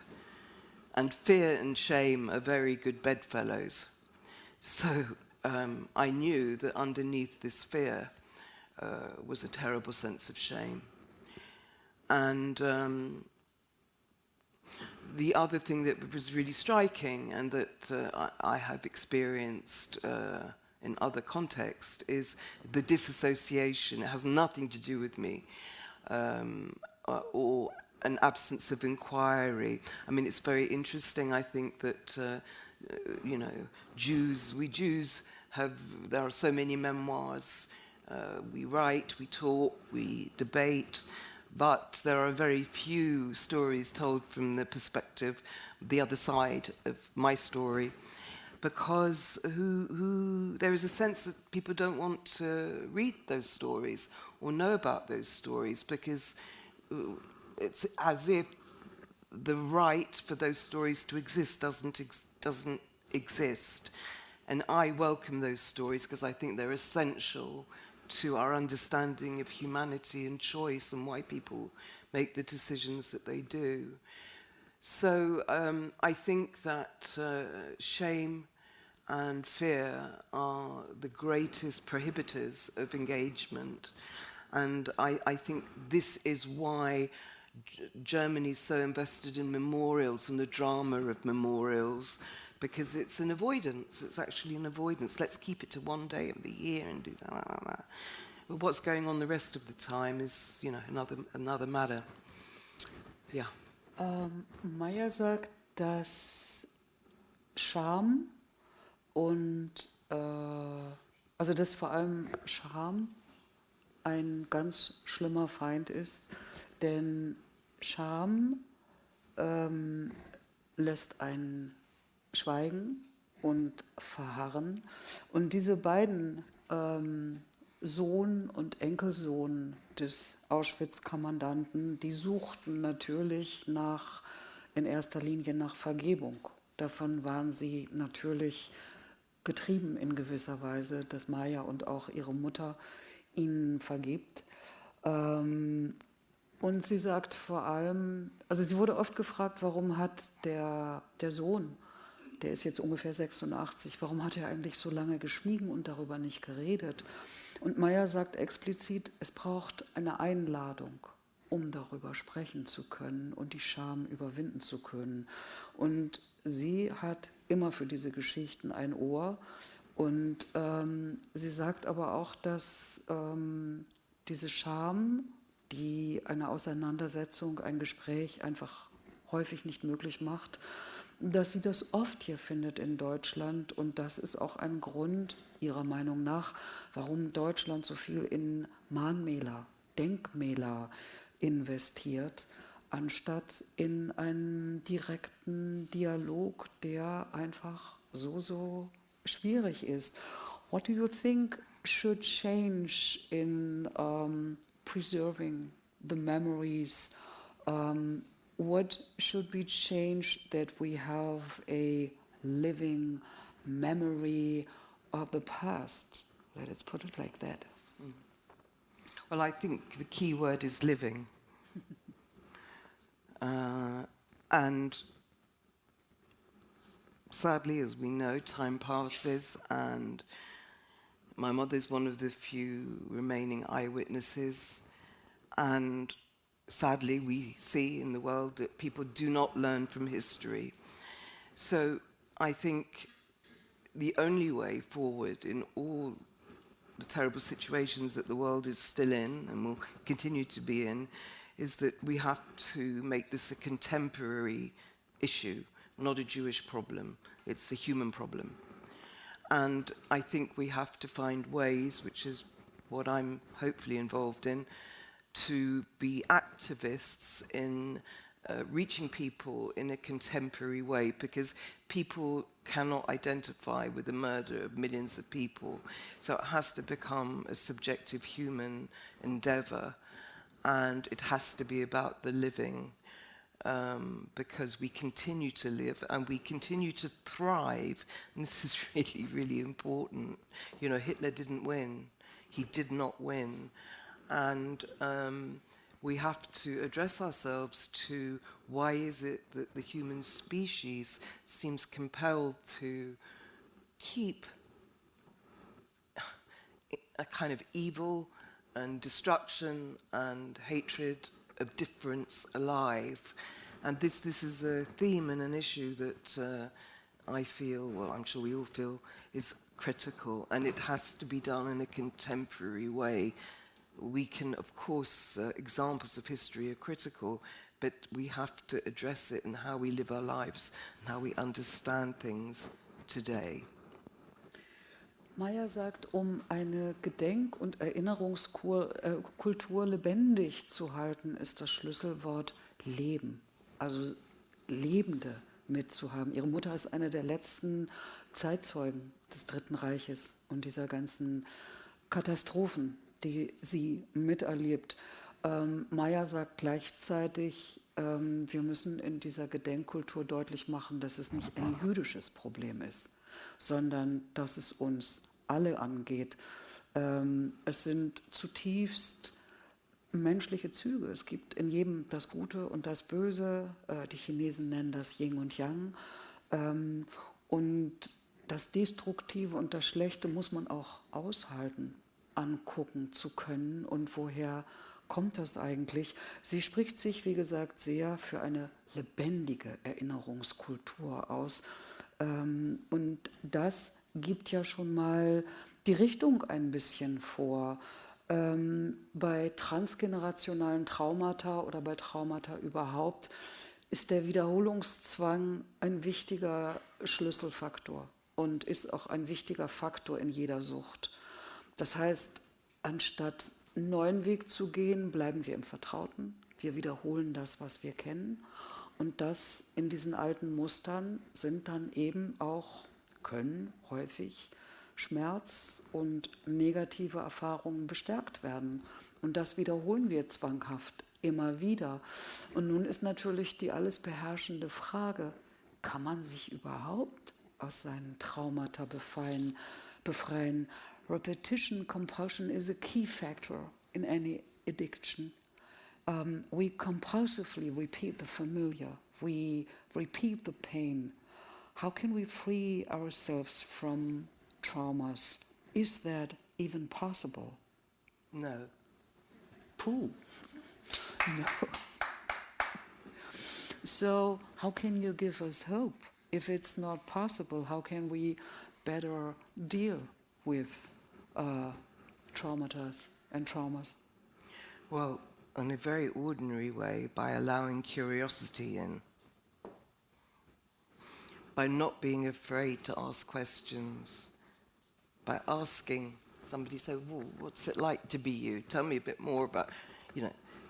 S2: And fear and shame are very good bedfellows. So I knew that underneath this fear was a terrible sense of shame. And the other thing that was really striking and that I have experienced in other contexts is the disassociation. It has nothing to do with me or an absence of inquiry. I mean, it's very interesting, I think, that, you know, we Jews there are so many memoirs. We write, we talk, we debate, but there are very few stories told from the perspective, the other side of my story, because there is a sense that people don't want to read those stories or know about those stories, because it's as if the right for those stories to exist doesn't exist. And I welcome those stories because I think they're essential to our understanding of humanity and choice and why people make the decisions that they do. So I think that shame and fear are the greatest prohibitors of engagement. And I think this is why Germany is so invested in memorials and the drama of memorials, because it's an avoidance. It's actually an avoidance. Let's keep it to one day of the year and do that. But what's going on the rest of the time is, you know, another matter. Ja.
S1: Meyer sagt, dass Scham und also dass vor allem Scham ein ganz schlimmer Feind ist, denn Scham lässt einen schweigen und verharren. Und diese beiden Sohn und Enkelsohn des Auschwitz-Kommandanten, die suchten natürlich in erster Linie nach Vergebung. Davon waren sie natürlich getrieben in gewisser Weise, dass Maya und auch ihre Mutter ihnen vergibt. Und sie sagt vor allem, also sie wurde oft gefragt, warum hat der Sohn, der ist jetzt ungefähr 86, warum hat er eigentlich so lange geschwiegen und darüber nicht geredet? Und Maya sagt explizit, es braucht eine Einladung, um darüber sprechen zu können und die Scham überwinden zu können. Und sie hat immer für diese Geschichten ein Ohr. Und sie sagt aber auch, dass diese Scham, die eine Auseinandersetzung, ein Gespräch einfach häufig nicht möglich macht, dass sie das oft hier findet in Deutschland. Und das ist auch ein Grund ihrer Meinung nach, warum Deutschland so viel in Mahnmäler, Denkmäler investiert, anstatt in einen direkten Dialog, der einfach so schwierig ist. What do you think should change in preserving the memories? What should be changed that we have a living memory of the past? Let's put it like that.
S2: Well, I think the key word is living. And sadly, as we know, time passes, and my mother's one of the few remaining eyewitnesses, and sadly we see in the world that people do not learn from history. So I think the only way forward in all the terrible situations that the world is still in and will continue to be in is that we have to make this a contemporary issue, not a Jewish problem. It's a human problem. And I think we have to find ways, which is what I'm hopefully involved in, to be activists in reaching people in a contemporary way, because people cannot identify with the murder of millions of people. So it has to become a subjective human endeavor, and it has to be about the living, because we continue to live and we continue to thrive. And this is really, really important. You know, Hitler didn't win. He did not win. And we have to address ourselves to why is it that the human species seems compelled to keep a kind of evil and destruction and hatred of difference alive. And this is a theme and an issue that I feel, well, I'm sure we all feel, is critical, and it has to be done in a contemporary way. We can, of course, examples of history are critical, but we have to address it in how we live our lives and how we understand things today.
S1: Meyer sagt, um eine Gedenk- und Erinnerungskultur lebendig zu halten, ist das Schlüsselwort Leben, also Lebende mitzuhaben. Ihre Mutter ist eine der letzten Zeitzeugen des Dritten Reiches und dieser ganzen Katastrophen, die sie miterlebt. Meyer sagt gleichzeitig, wir müssen in dieser Gedenkkultur deutlich machen, dass es nicht ein jüdisches Problem ist, sondern dass es uns alle angeht. Es sind zutiefst menschliche Züge. Es gibt in jedem das Gute und das Böse. Die Chinesen nennen das Yin und Yang. Und das Destruktive und das Schlechte muss man auch aushalten, angucken zu können. Und woher kommt das eigentlich? Sie spricht sich, wie gesagt, sehr für eine lebendige Erinnerungskultur aus. Und das gibt ja schon mal die Richtung ein bisschen vor. Bei transgenerationalen Traumata oder bei Traumata überhaupt ist der Wiederholungszwang ein wichtiger Schlüsselfaktor und ist auch ein wichtiger Faktor in jeder Sucht. Das heißt, anstatt einen neuen Weg zu gehen, bleiben wir im Vertrauten. Wir wiederholen das, was wir kennen. Und das in diesen alten Mustern sind dann eben auch, können häufig Schmerz und negative Erfahrungen bestärkt werden. Und das wiederholen wir zwanghaft immer wieder. Und nun ist natürlich die alles beherrschende Frage, kann man sich überhaupt aus seinen Traumata befreien? Repetition compulsion is a key factor in any addiction. We compulsively repeat the familiar. We repeat the pain. How can we free ourselves from traumas? Is that even possible?
S2: No.
S1: Pooh. No. So how can you give us hope? If it's not possible, how can we better deal with traumata and traumas?
S2: Well, in a very ordinary way, by allowing curiosity in. By not being afraid to ask questions. By asking somebody, so, well, what's it like to be you? Tell me a bit more about,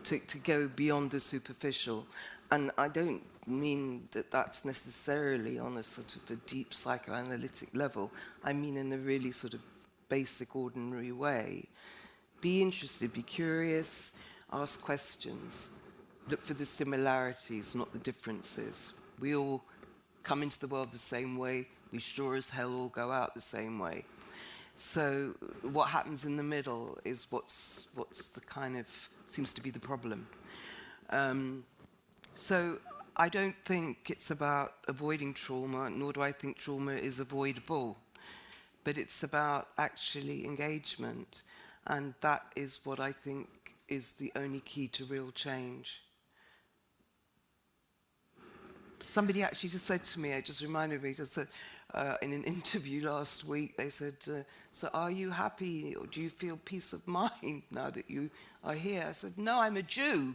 S2: to go beyond the superficial. And I don't mean that that's necessarily on a sort of a deep psychoanalytic level. I mean in a really sort of basic, ordinary way. Be interested, be curious, ask questions. Look for the similarities, not the differences. We all come into the world the same way. We sure as hell all go out the same way. So what happens in the middle is what's the kind of, seems to be the problem. So I don't think it's about avoiding trauma, nor do I think trauma is avoidable. But it's about actually engagement. And that is what I think is the only key to real change. Somebody actually just said to me, it just reminded me, just said, in an interview last week, they said, so are you happy or do you feel peace of mind now that you are here? I said, no, I'm a Jew.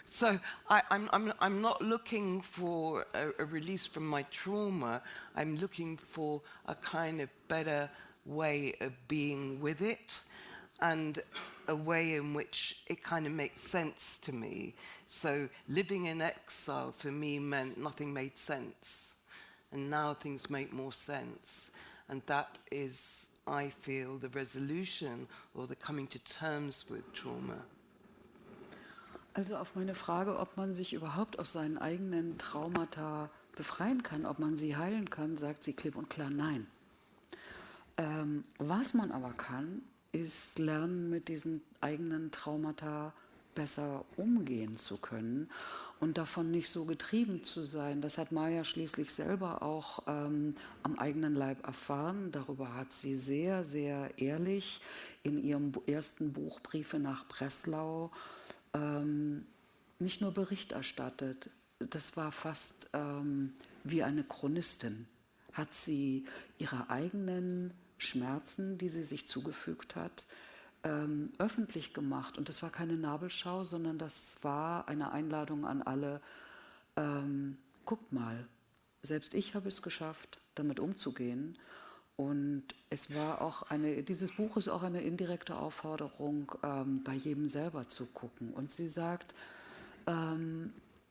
S2: So I'm not looking for a release from my trauma. I'm looking for a kind of better way of being with it and a way in which it kind of makes sense to me. So living in exile for me meant nothing made sense. And now things make more sense. And that is, I feel, the resolution or the coming to terms with trauma.
S1: Also auf meine Frage, ob man sich überhaupt aus seinen eigenen Traumata befreien kann, ob man sie heilen kann, sagt sie klipp und klar nein. Was man aber kann, ist lernen, mit diesen eigenen Traumata besser umgehen zu können und davon nicht so getrieben zu sein. Das hat Maya schließlich selber auch am eigenen Leib erfahren. Darüber hat sie sehr, sehr ehrlich in ihrem ersten Buch Briefe nach Breslau nicht nur Bericht erstattet. Das war fast wie eine Chronistin. Hat sie ihre eigenen Schmerzen, die sie sich zugefügt hat, öffentlich gemacht. Und das war keine Nabelschau, sondern das war eine Einladung an alle, guckt mal, selbst ich habe es geschafft, damit umzugehen. Und es war auch dieses Buch ist auch eine indirekte Aufforderung, bei jedem selber zu gucken. Und sie sagt,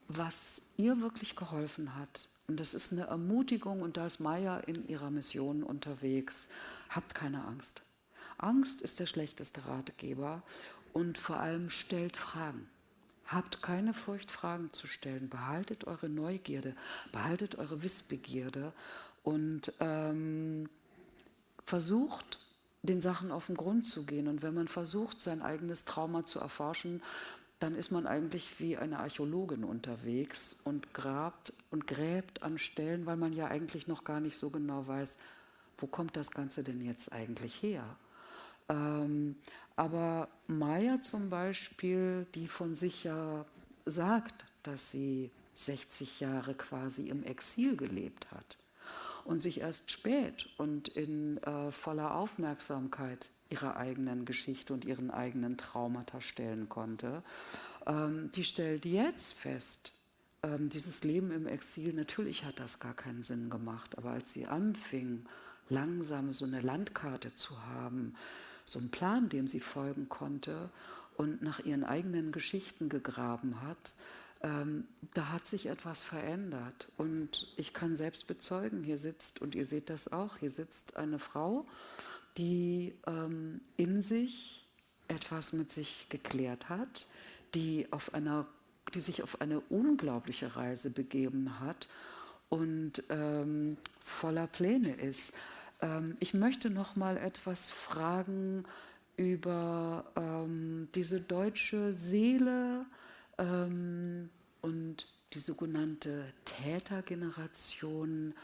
S1: was ihr wirklich geholfen hat, und das ist eine Ermutigung, und da ist Maya in ihrer Mission unterwegs, habt keine Angst. Angst ist der schlechteste Ratgeber, und vor allem stellt Fragen. Habt keine Furcht, Fragen zu stellen. Behaltet eure Neugierde, behaltet eure Wissbegierde und versucht, den Sachen auf den Grund zu gehen. Und wenn man versucht, sein eigenes Trauma zu erforschen, dann ist man eigentlich wie eine Archäologin unterwegs und gräbt an Stellen, weil man ja eigentlich noch gar nicht so genau weiß, wo kommt das Ganze denn jetzt eigentlich her? Aber Maya zum Beispiel, die von sich ja sagt, dass sie 60 Jahre quasi im Exil gelebt hat und sich erst spät und in voller Aufmerksamkeit ihrer eigenen Geschichte und ihren eigenen Traumata stellen konnte, die stellt jetzt fest, dieses Leben im Exil, natürlich hat das gar keinen Sinn gemacht, aber als sie anfing, langsam so eine Landkarte zu haben, so einen Plan, dem sie folgen konnte und nach ihren eigenen Geschichten gegraben hat, da hat sich etwas verändert. Und ich kann selbst bezeugen, hier sitzt, und ihr seht das auch, hier sitzt eine Frau, die in sich etwas mit sich geklärt hat, die sich auf eine unglaubliche Reise begeben hat und voller Pläne ist. Ich möchte noch mal etwas fragen über diese deutsche Seele und die sogenannte Tätergeneration,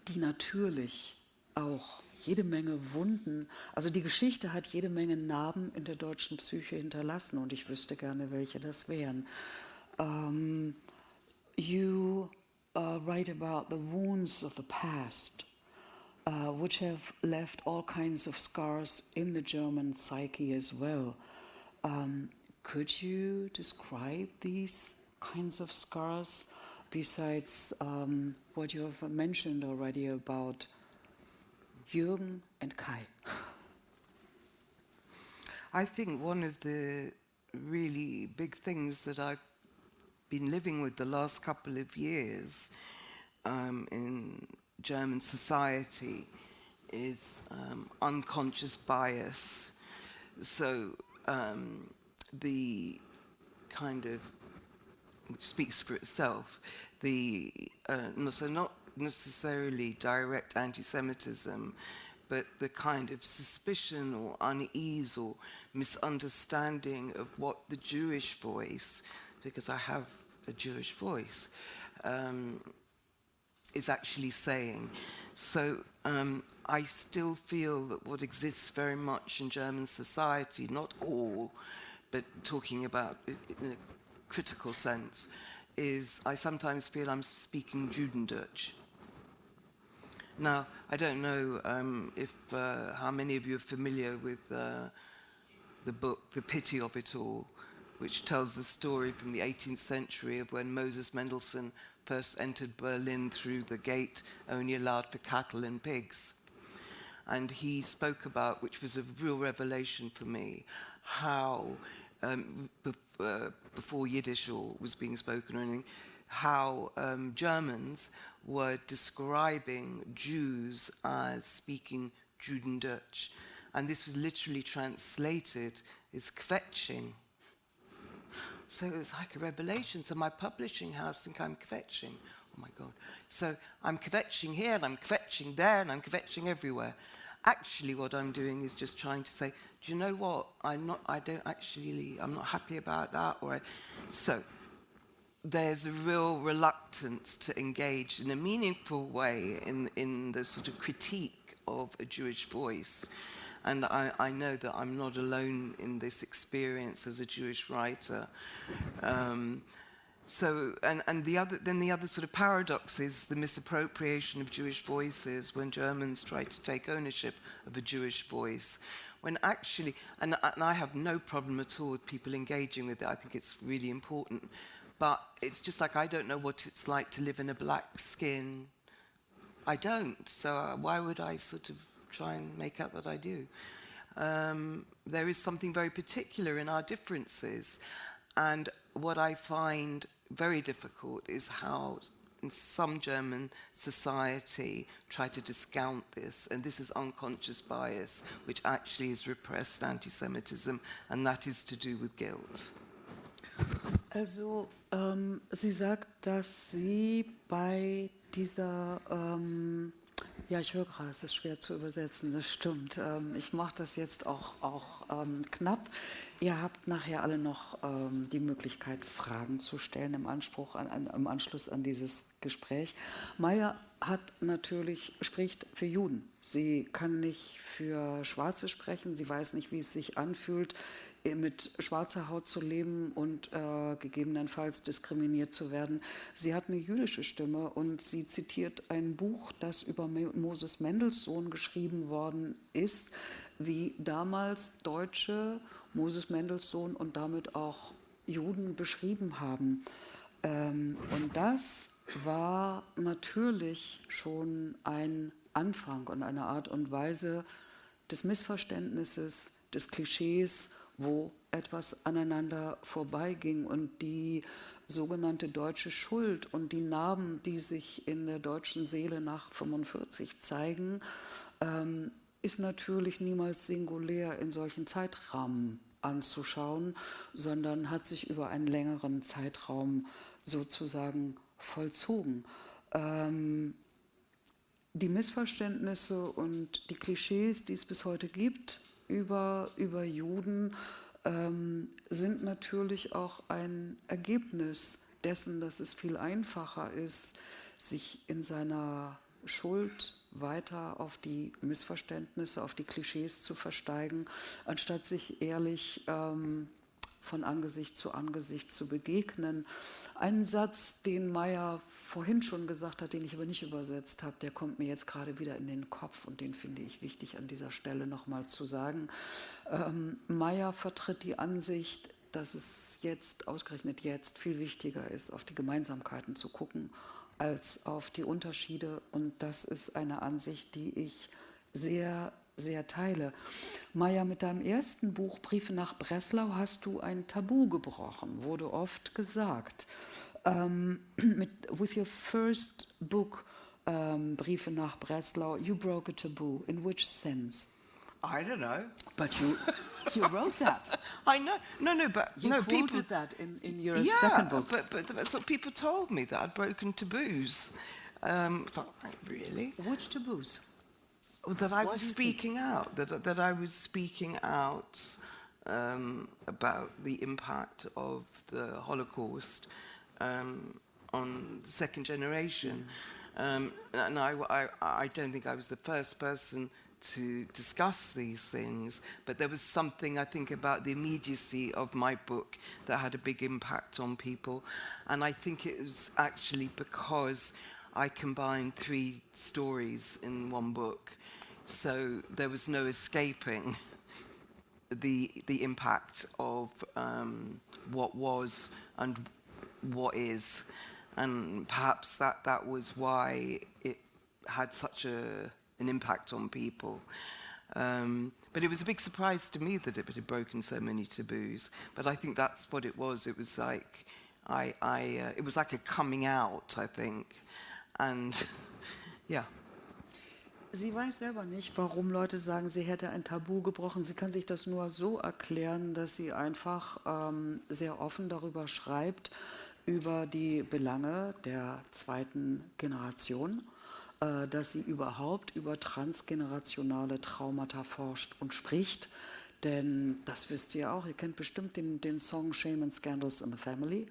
S1: die natürlich auch jede Menge Wunden, also die Geschichte hat jede Menge Narben in der deutschen Psyche hinterlassen, und ich wüsste gerne, welche das wären. You write about the wounds of the past, which have left all kinds of scars in the German psyche as well. Could you describe these kinds of scars besides what you have mentioned already about Jürgen and Kai?
S2: I think one of the really big things that I've been living with the last couple of years in German society is unconscious bias. So the kind of, which speaks for itself, so not necessarily direct anti-Semitism, but the kind of suspicion or unease or misunderstanding of what the Jewish voice, because I have a Jewish voice, is actually saying. So I still feel that what exists very much in German society, not all, but talking about it in a critical sense, is I sometimes feel I'm speaking Judendeutsch. Now, I don't know how many of you are familiar with the book The Pity of It All, which tells the story from the 18th century of when Moses Mendelssohn first entered Berlin through the gate only allowed for cattle and pigs. And he spoke about, which was a real revelation for me, how, before Yiddish was being spoken or anything, how Germans were describing Jews as speaking Judendeutsch. And this was literally translated as kvetching. So it was like a revelation. So my publishing house think I'm kvetching. Oh my God. So I'm kvetching here and I'm kvetching there and I'm kvetching everywhere. Actually what I'm doing is just trying to say, do you know what? I'm not happy about that. So there's a real reluctance to engage in a meaningful way in the sort of critique of a Jewish voice. And I know that I'm not alone in this experience as a Jewish writer. So, and the other sort of paradox is the misappropriation of Jewish voices when Germans try to take ownership of a Jewish voice. When actually, and I have no problem at all with people engaging with it, I think it's really important, but it's just like I don't know what it's like to live in a black skin. I don't, so why would I sort of try and make out that I do? There is something very particular in our differences, and what I find very difficult is how in some German society try to discount this, and this is unconscious bias, which actually is repressed anti-Semitism, and that is to do with guilt.
S1: Also, sie sagt, dass sie bei dieser, ja, ich höre gerade, es ist schwer zu übersetzen, das stimmt. Ich mache das jetzt auch knapp. Ihr habt nachher alle noch die Möglichkeit, Fragen zu stellen im Anschluss an dieses Gespräch. Maya spricht für Juden. Sie kann nicht für Schwarze sprechen. Sie weiß nicht, wie es sich anfühlt, mit schwarzer Haut zu leben und gegebenenfalls diskriminiert zu werden. Sie hat eine jüdische Stimme und sie zitiert ein Buch, das über Moses Mendelssohn geschrieben worden ist, wie damals Deutsche Moses Mendelssohn und damit auch Juden beschrieben haben. Und das war natürlich schon ein Anfang und eine Art und Weise des Missverständnisses, des Klischees, wo etwas aneinander vorbeiging, und die sogenannte deutsche Schuld und die Narben, die sich in der deutschen Seele nach 1945 zeigen, ist natürlich niemals singulär in solchen Zeitrahmen anzuschauen, sondern hat sich über einen längeren Zeitraum sozusagen vollzogen. Die Missverständnisse und die Klischees, die es bis heute gibt über Juden, sind natürlich auch ein Ergebnis dessen, dass es viel einfacher ist, sich in seiner Schuld weiter auf die Missverständnisse, auf die Klischees zu versteigen, anstatt sich ehrlich von Angesicht zu begegnen. Ein Satz, den Maya vorhin schon gesagt hat, den ich aber nicht übersetzt habe, der kommt mir jetzt gerade wieder in den Kopf, und den finde ich wichtig an dieser Stelle nochmal zu sagen. Maya vertritt die Ansicht, dass es ausgerechnet jetzt viel wichtiger ist, auf die Gemeinsamkeiten zu gucken, als auf die Unterschiede, und das ist eine Ansicht, die ich sehr, sehr teile. Maya, mit deinem ersten Buch Briefe nach Breslau hast du ein Tabu gebrochen, wurde oft gesagt. With your first book, Briefe nach Breslau, you broke a taboo. In which sense?
S2: I don't know.
S1: But you wrote that.
S2: I know. No, but
S1: you
S2: no,
S1: quoted
S2: people.
S1: that in your second book.
S2: But that's what people told me, that I'd broken taboos. I thought, really?
S1: Which taboos?
S2: That I was speaking out. That I was speaking out about the impact of the Holocaust on the second generation, and I don't think I was the first person to discuss these things, but there was something, I think, about the immediacy of my book that had a big impact on people, and I think it was actually because I combined 3 stories in one book, so there was no escaping the impact of what was and what is, and perhaps that was why it had such an impact on people. But it was a big surprise to me that it had broken so many taboos. But I think that's what it was. It was like it was like a coming out, I think. And yeah.
S1: Sie weiß selber nicht, warum Leute sagen, sie hätte ein Tabu gebrochen. Sie kann sich das nur so erklären, dass sie einfach sehr offen darüber schreibt, über die Belange der zweiten Generation, dass sie überhaupt über transgenerationale Traumata forscht und spricht. Denn das wisst ihr auch, ihr kennt bestimmt den Song Shame and Scandals in the Family.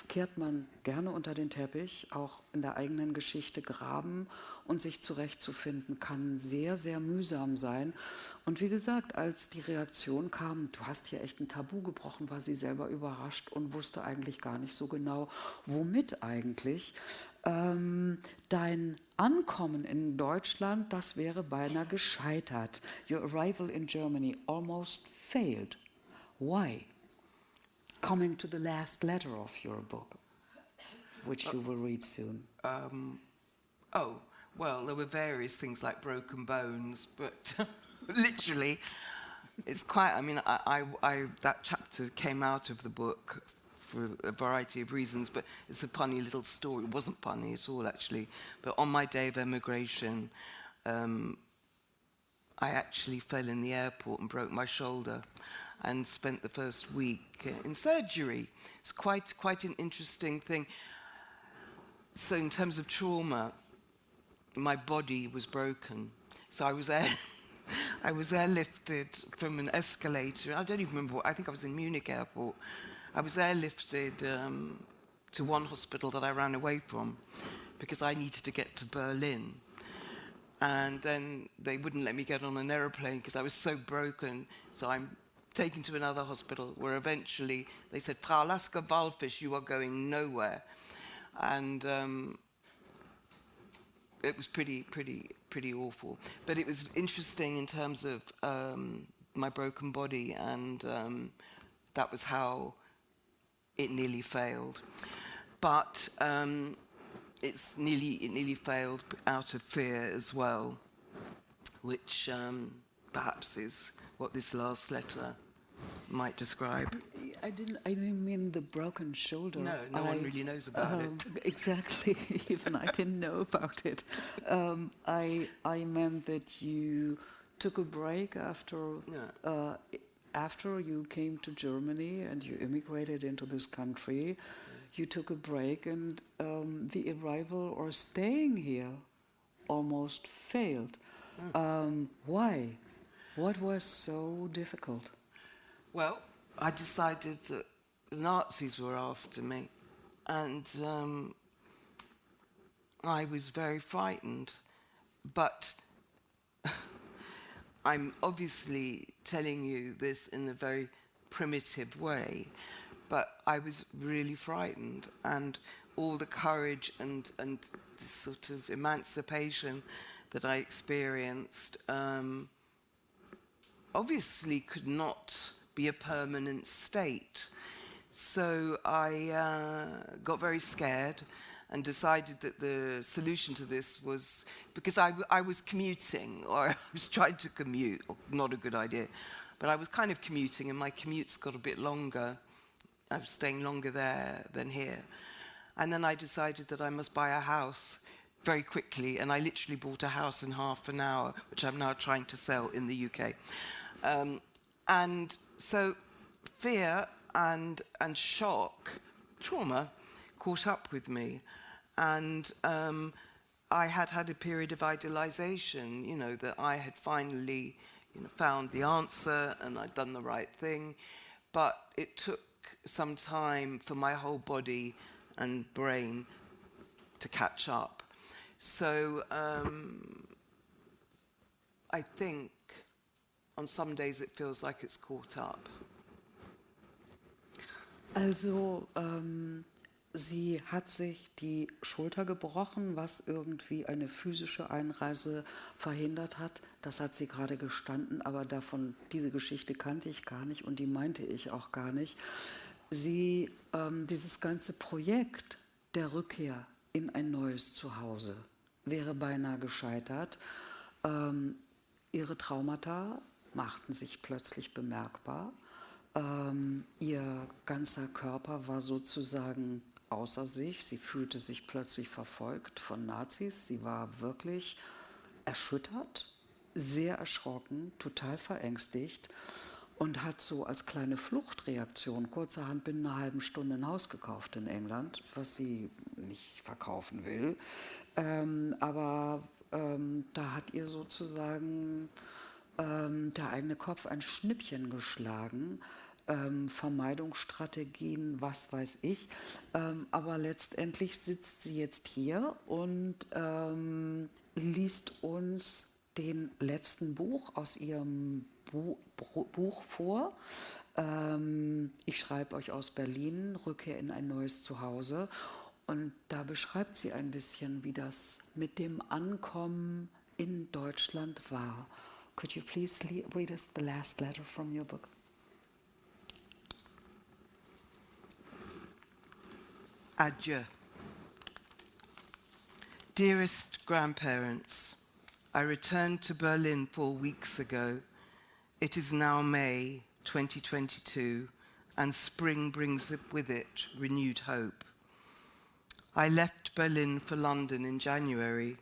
S1: kehrt man gerne unter den Teppich, auch in der eigenen Geschichte graben und sich zurechtzufinden, kann sehr, sehr mühsam sein. Und wie gesagt, als die Reaktion kam, du hast hier echt ein Tabu gebrochen, war sie selber überrascht und wusste eigentlich gar nicht so genau, womit eigentlich. Dein Ankommen in Deutschland, das wäre beinahe gescheitert. Your arrival in Germany almost failed. Why? Coming to the last letter of your book, which you will read soon.
S2: Oh, well, there were various things like broken bones, but literally, it's quite, I mean, that chapter came out of the book for a variety of reasons, but it's a funny little story. It wasn't funny at all, actually. But on my day of emigration, I actually fell in the airport and broke my shoulder and spent the first week in surgery. It's quite an interesting thing. So in terms of trauma, my body was broken. So I was airlifted from an escalator. I don't even remember what, I think I was in Munich airport. I was airlifted to one hospital that I ran away from because I needed to get to Berlin. And then they wouldn't let me get on an aeroplane because I was so broken. So I'm taken to another hospital where eventually they said, Frau Lasker-Wallfisch, you are going nowhere. And it was pretty awful. But it was interesting in terms of my broken body, and that was how it nearly failed. But it nearly failed out of fear as well, which perhaps is what this last letter might describe.
S1: I didn't mean the broken shoulder.
S2: No one really knows about it.
S1: Exactly, even I didn't know about it. I meant that you took a break after you came to Germany and you immigrated into this country. You took a break, and the arrival or staying here almost failed. Why? What was so difficult?
S2: Well, I decided that the Nazis were after me, and I was very frightened. But I'm obviously telling you this in a very primitive way, but I was really frightened, and all the courage and sort of emancipation that I experienced obviously could not be a permanent state. So I got very scared and decided that the solution to this was, because I was commuting, or I was trying to commute, not a good idea, but I was kind of commuting, and my commutes got a bit longer. I was staying longer there than here. And then I decided that I must buy a house very quickly, and I literally bought a house in half an hour, which I'm now trying to sell in the UK. And so fear and shock, trauma, caught up with me. And I had a period of idealization, that I had finally found the answer and I'd done the right thing. But it took some time for my whole body and brain to catch up. So I think on some days it feels like it's caught up.
S1: Also, sie hat sich die Schulter gebrochen, was irgendwie eine physische Einreise verhindert hat. Das hat sie gerade gestanden, aber diese Geschichte kannte ich gar nicht und die meinte ich auch gar nicht. Dieses ganze Projekt der Rückkehr in ein neues Zuhause wäre beinahe gescheitert. Ihre Traumata machten sich plötzlich bemerkbar. Ihr ganzer Körper war sozusagen außer sich. Sie fühlte sich plötzlich verfolgt von Nazis. Sie war wirklich erschüttert, sehr erschrocken, total verängstigt und hat so als kleine Fluchtreaktion kurzerhand binnen einer halben Stunde ein Haus gekauft in England, was sie nicht verkaufen will. Aber da hat ihr sozusagen der eigene Kopf ein Schnippchen geschlagen. Vermeidungsstrategien, was weiß ich. Aber letztendlich sitzt sie jetzt hier und liest uns den letzten Buch aus ihrem Buch vor. Ich schreibe euch aus Berlin, Rückkehr in ein neues Zuhause. Und da beschreibt sie ein bisschen, wie das mit dem Ankommen in Deutschland war. Could you please read us the last letter from your book?
S2: Adieu. Dearest grandparents, I returned to Berlin 4 weeks ago. It is now May 2022, and spring brings with it renewed hope. I left Berlin for London in January.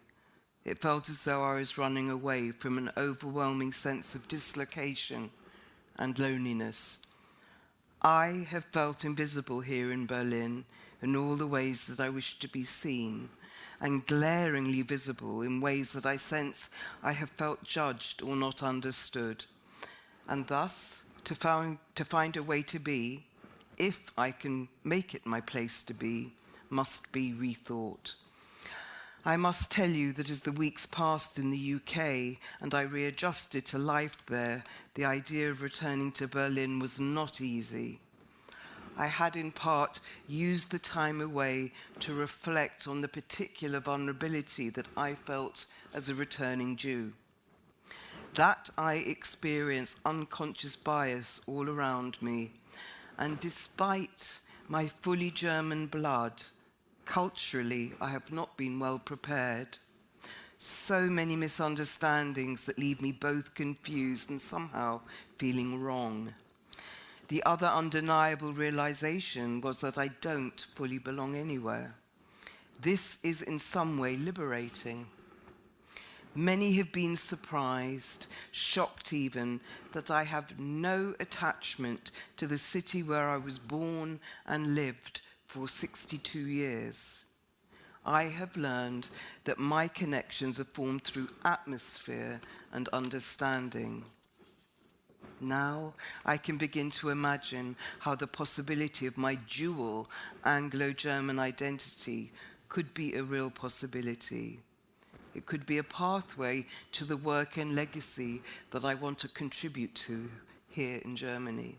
S2: It felt as though I was running away from an overwhelming sense of dislocation and loneliness. I have felt invisible here in Berlin in all the ways that I wish to be seen, and glaringly visible in ways that I sense I have felt judged or not understood. And thus, to find a way to be, if I can make it my place to be, must be rethought. I must tell you that as the weeks passed in the UK and I readjusted to life there, the idea of returning to Berlin was not easy. I had in part used the time away to reflect on the particular vulnerability that I felt as a returning Jew. That I experienced unconscious bias all around me, and despite my fully German blood, culturally I have not been well prepared. So many misunderstandings that leave me both confused and somehow feeling wrong. The other undeniable realization was that I don't fully belong anywhere. This is in some way liberating. Many have been surprised, shocked even, that I have no attachment to the city where I was born and lived for 62 years. I have learned that my connections are formed through atmosphere and understanding. Now I can begin to imagine how the possibility of my dual Anglo-German identity could be a real possibility. It could be a pathway to the work and legacy that I want to contribute to here in Germany.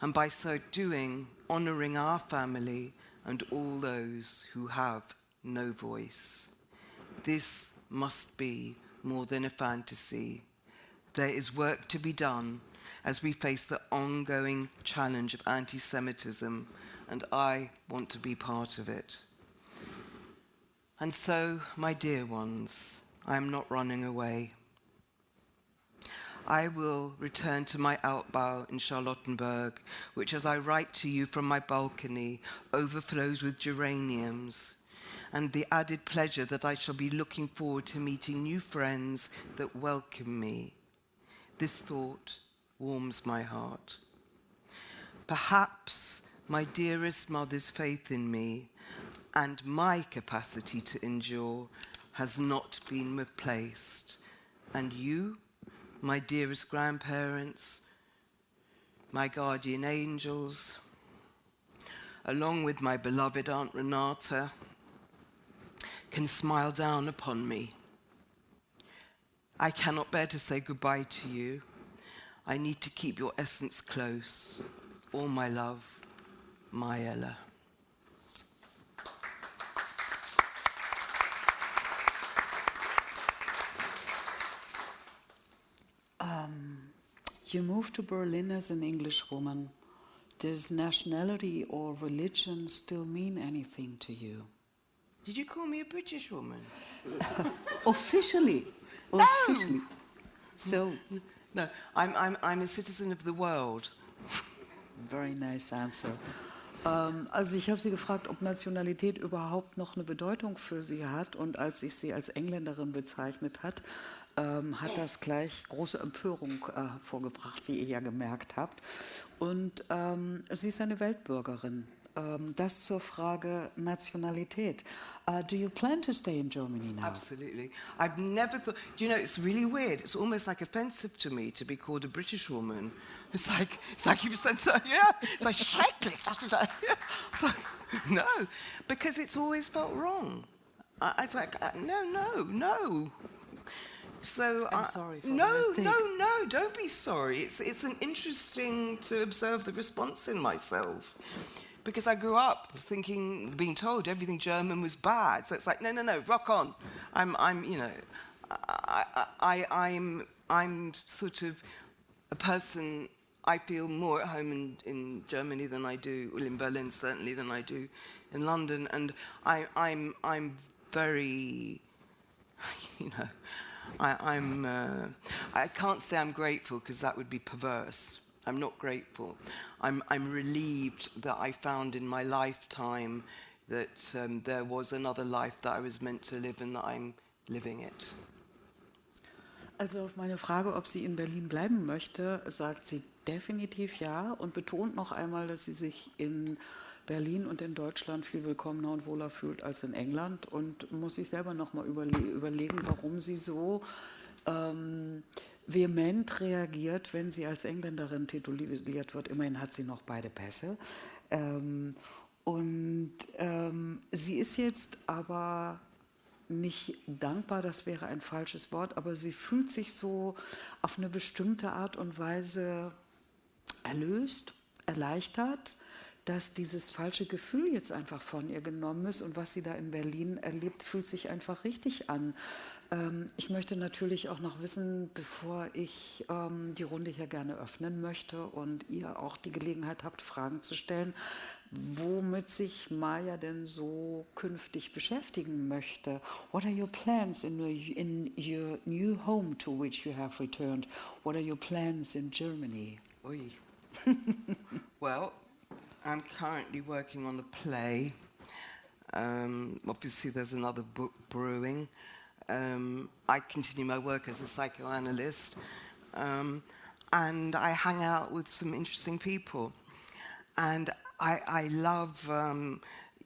S2: And by so doing, honoring our family and all those who have no voice. This must be more than a fantasy. There is work to be done as we face the ongoing challenge of anti-Semitism, and I want to be part of it. And so, my dear ones, I am not running away. I will return to my Altbau in Charlottenburg, which, as I write to you from my balcony, overflows with geraniums, and the added pleasure that I shall be looking forward to meeting new friends that welcome me. This thought warms my heart. Perhaps my dearest mother's faith in me and my capacity to endure has not been replaced. And you, my dearest grandparents, my guardian angels, along with my beloved Aunt Renata, can smile down upon me. I cannot bear to say goodbye to you. I need to keep your essence close. All my love, my Ella.
S1: You moved to Berlin as an English woman. Does nationality or religion still mean anything to you?
S2: Did you call me a British woman?
S1: Officially.
S2: No.
S1: Officially. So,
S2: No, I'm a citizen of the world.
S1: very nice answer. Also ich habe sie gefragt, ob Nationalität überhaupt noch eine Bedeutung für sie hat. Und als ich sie als Engländerin bezeichnet hat das gleich große Empörung hervorgebracht, wie ihr ja gemerkt habt. Und sie ist eine Weltbürgerin. Das zur Frage Nationalität. Do you plan to stay in Germany now?
S2: Absolutely. I've never thought, you know, it's really weird. It's almost like offensive to me to be called a British woman. It's like you've said so, yeah. It's like, schrecklich. Das ist, yeah. It's like, no, because it's always felt wrong. It's like, no. So
S1: I'm sorry for
S2: no,
S1: the mistake.
S2: no, don't be sorry. It's an interesting to observe the response in myself. Because I grew up being told everything German was bad. So it's like, no, rock on. I'm sort of a person. I feel more at home in Germany than I do, well, in Berlin certainly, than I do in London. And I'm very, you know, I can't say I'm grateful because that would be perverse. I'm not grateful. I'm relieved that I found in my lifetime that there was another life that I was meant to live and that I'm living it.
S1: Also auf meine Frage, ob sie in Berlin bleiben möchte, sagt sie definitiv ja und betont noch einmal, dass sie sich in Berlin und in Deutschland viel willkommener und wohler fühlt als in England und muss sich selber noch mal überlegen, warum sie so vehement reagiert, wenn sie als Engländerin tituliert wird. Immerhin hat sie noch beide Pässe. Sie ist jetzt aber nicht dankbar, das wäre ein falsches Wort, aber sie fühlt sich so auf eine bestimmte Art und Weise erlöst, erleichtert, dass dieses falsche Gefühl jetzt einfach von ihr genommen ist und was sie da in Berlin erlebt, fühlt sich einfach richtig an. Ich möchte natürlich auch noch wissen, bevor ich die Runde hier gerne öffnen möchte und ihr auch die Gelegenheit habt, Fragen zu stellen, womit sich Maya denn so künftig beschäftigen möchte. What are your plans in your new home to which you have returned? What are your plans in Germany?
S2: Oi. Well, I'm currently working on a play. Obviously, there's another book brewing. I continue my work as a psychoanalyst, and I hang out with some interesting people. And I love,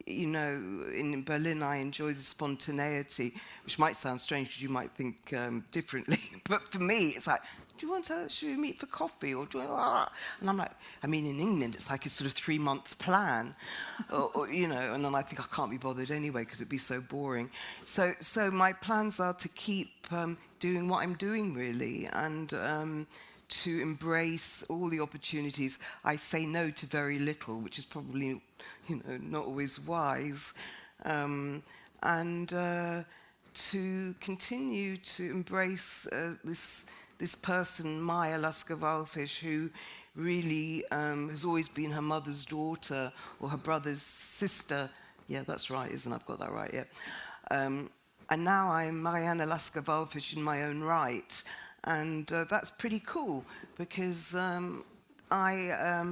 S2: you know, in Berlin I enjoy the spontaneity, which might sound strange because you might think differently, but for me it's like, should we meet for coffee? Or do you want, and I'm like, I mean, in England, it's like a sort of 3-month plan, or, you know, and then I think I can't be bothered anyway because it'd be so boring. So my plans are to keep doing what I'm doing, really, and to embrace all the opportunities. I say no to very little, which is probably, you know, not always wise, and to continue to embrace this person, Maya Lasker-Wallfisch, who really has always been her mother's daughter or her brother's sister. Yeah, that's right, isn't it? I've got that right, yeah. And now I'm Marianne Lasker-Wallfisch in my own right. And that's pretty cool because I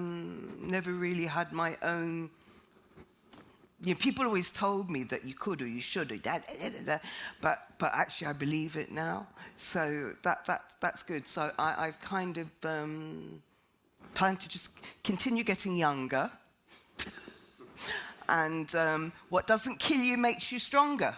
S2: never really had my own. You know, people always told me that you could or you should, or but actually I believe it now. So that's good. So I've kind of planned to just continue getting younger, and what doesn't kill you makes you stronger.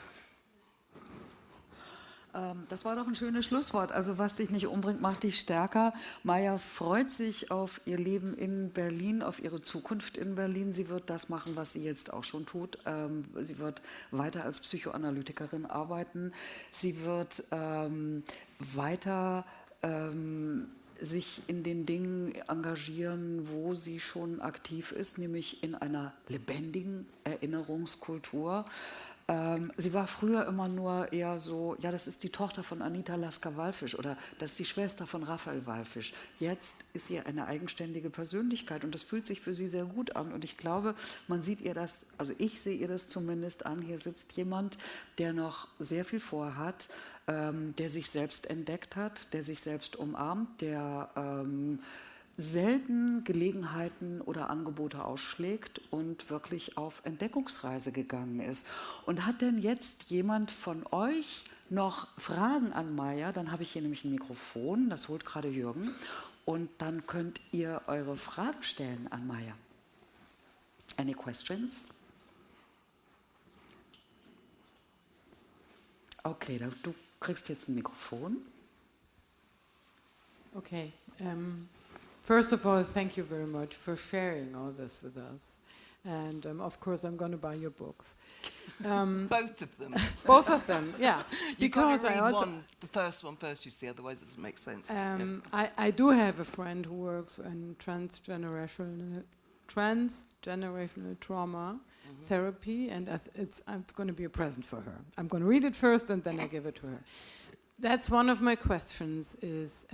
S1: Das war doch ein schönes Schlusswort. Also was dich nicht umbringt, macht dich stärker. Maya freut sich auf ihr Leben in Berlin, auf ihre Zukunft in Berlin. Sie wird das machen, was sie jetzt auch schon tut. Sie wird weiter als Psychoanalytikerin arbeiten. Sie wird weiter sich in den Dingen engagieren, wo sie schon aktiv ist, nämlich in einer lebendigen Erinnerungskultur. Sie war früher immer nur eher so, ja, das ist die Tochter von Anita Lasker-Wallfisch oder das ist die Schwester von Raphael Wallfisch. Jetzt ist sie eine eigenständige Persönlichkeit und das fühlt sich für sie sehr gut an. Und ich glaube, man sieht ihr das, also ich sehe ihr das zumindest an, hier sitzt jemand, der noch sehr viel vorhat, der sich selbst entdeckt hat, der sich selbst umarmt, der selten Gelegenheiten oder Angebote ausschlägt und wirklich auf Entdeckungsreise gegangen ist. Und hat denn jetzt jemand von euch noch Fragen an Maya? Dann habe ich hier nämlich ein Mikrofon, das holt gerade Jürgen. Und dann könnt ihr eure Fragen stellen an Maya. Any questions? Okay, du kriegst jetzt ein Mikrofon.
S3: Okay. First of all, thank you very much for sharing all this with us. And of course, I'm going to buy your books.
S2: Both of them.
S3: Both of them, yeah.
S2: You've got to
S3: I
S2: read
S3: also,
S2: the first one first, you see, otherwise it doesn't make sense.
S3: I do have a friend who works in transgenerational trauma therapy, and it's going to be a present for her. I'm going to read it first, and then I give it to her. That's one of my questions is,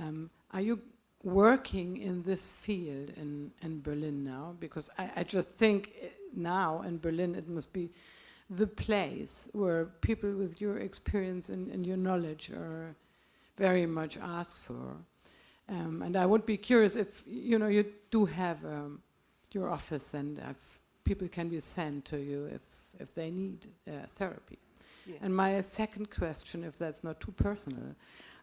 S3: are you working in this field in Berlin now? Because I just think now in Berlin it must be the place where people with your experience and your knowledge are very much asked for. And I would be curious if, you do have your office and if people can be sent to you if they need therapy.
S2: Yeah.
S3: And my second question, if that's not too personal,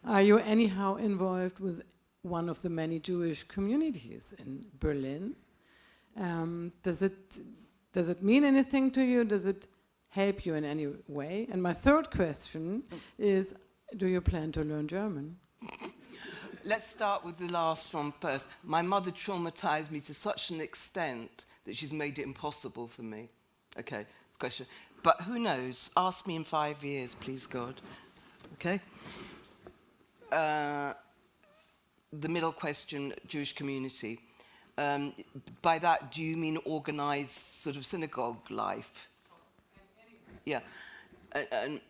S3: are you anyhow involved with one of the many Jewish communities in Berlin? Does it mean anything to you? Does it help you in any way? And my third question is, do you plan to learn German?
S2: Let's start with the last one first. My mother traumatized me to such an extent that she's made it impossible for me. Okay, question. But who knows? Ask me in 5 years, please God. Okay? The middle question, Jewish community. By that, do you mean organized sort of synagogue life? Yeah.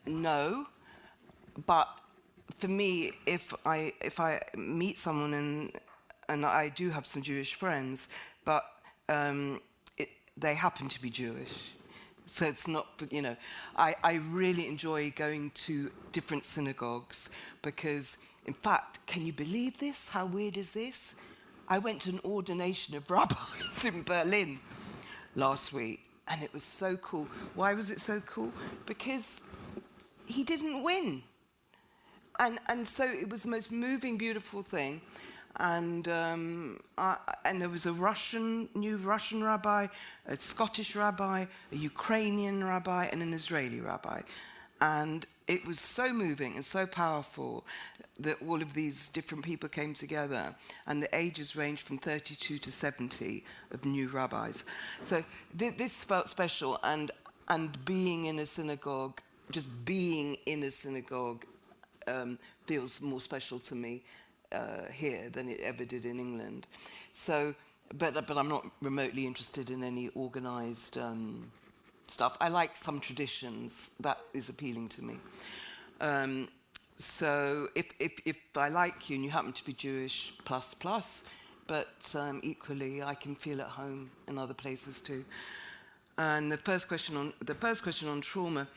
S2: No, but for me, if I meet someone and I do have some Jewish friends, but they happen to be Jewish. So it's not, I really enjoy going to different synagogues because, in fact, can you believe this? How weird is this? I went to an ordination of rabbis in Berlin last week, and it was so cool. Why was it so cool? Because he didn't win. And so it was the most moving, beautiful thing. And there was a new Russian rabbi, a Scottish rabbi, a Ukrainian rabbi, and an Israeli rabbi. And it was so moving and so powerful that all of these different people came together. And the ages ranged from 32 to 70 of new rabbis. So this felt special. And being in a synagogue, just being in a synagogue, feels more special to me here than it ever did in England. So, but I'm not remotely interested in any organized stuff. I like some traditions. That is appealing to me. So if I like you and you happen to be Jewish, plus, but equally I can feel at home in other places too. And the first question on trauma,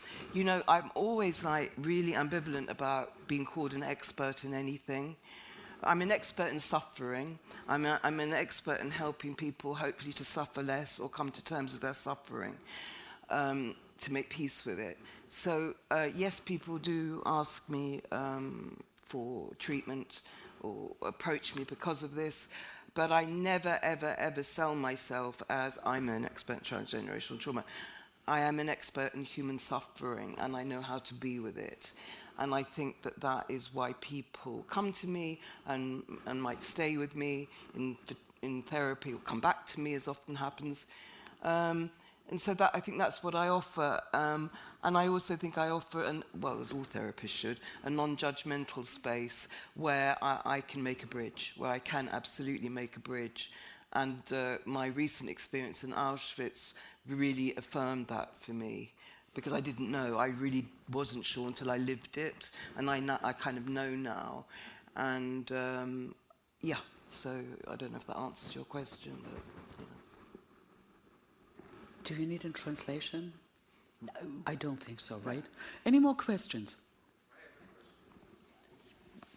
S2: I'm always really ambivalent about being called an expert in anything. I'm an expert in suffering. I'm an expert in helping people hopefully to suffer less or come to terms with their suffering, to make peace with it. So yes, people do ask me for treatment or approach me because of this. But I never, ever, ever sell myself as I'm an expert in transgenerational trauma. I am an expert in human suffering, and I know how to be with it. And I think that is why people come to me and might stay with me in therapy or come back to me, as often happens. And so I think that's what I offer. And I also think I offer, as all therapists should, a non-judgmental space where I can make a bridge, where I can absolutely make a bridge. And my recent experience in Auschwitz really affirmed that for me, because I didn't know. I really wasn't sure until I lived it, and I kind of know now. And so I don't know if that answers your question, but...
S1: Do you need a translation?
S2: No.
S1: I don't think so, right? Any more questions?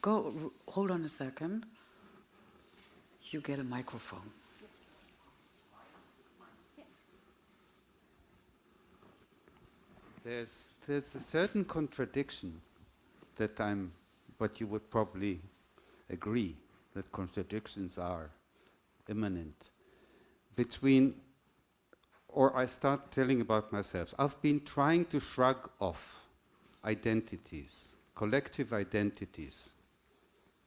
S1: Hold on a second. You get a microphone.
S4: There's a certain contradiction what you would probably agree, that contradictions are imminent, between or I start telling about myself. I've been trying to shrug off identities, collective identities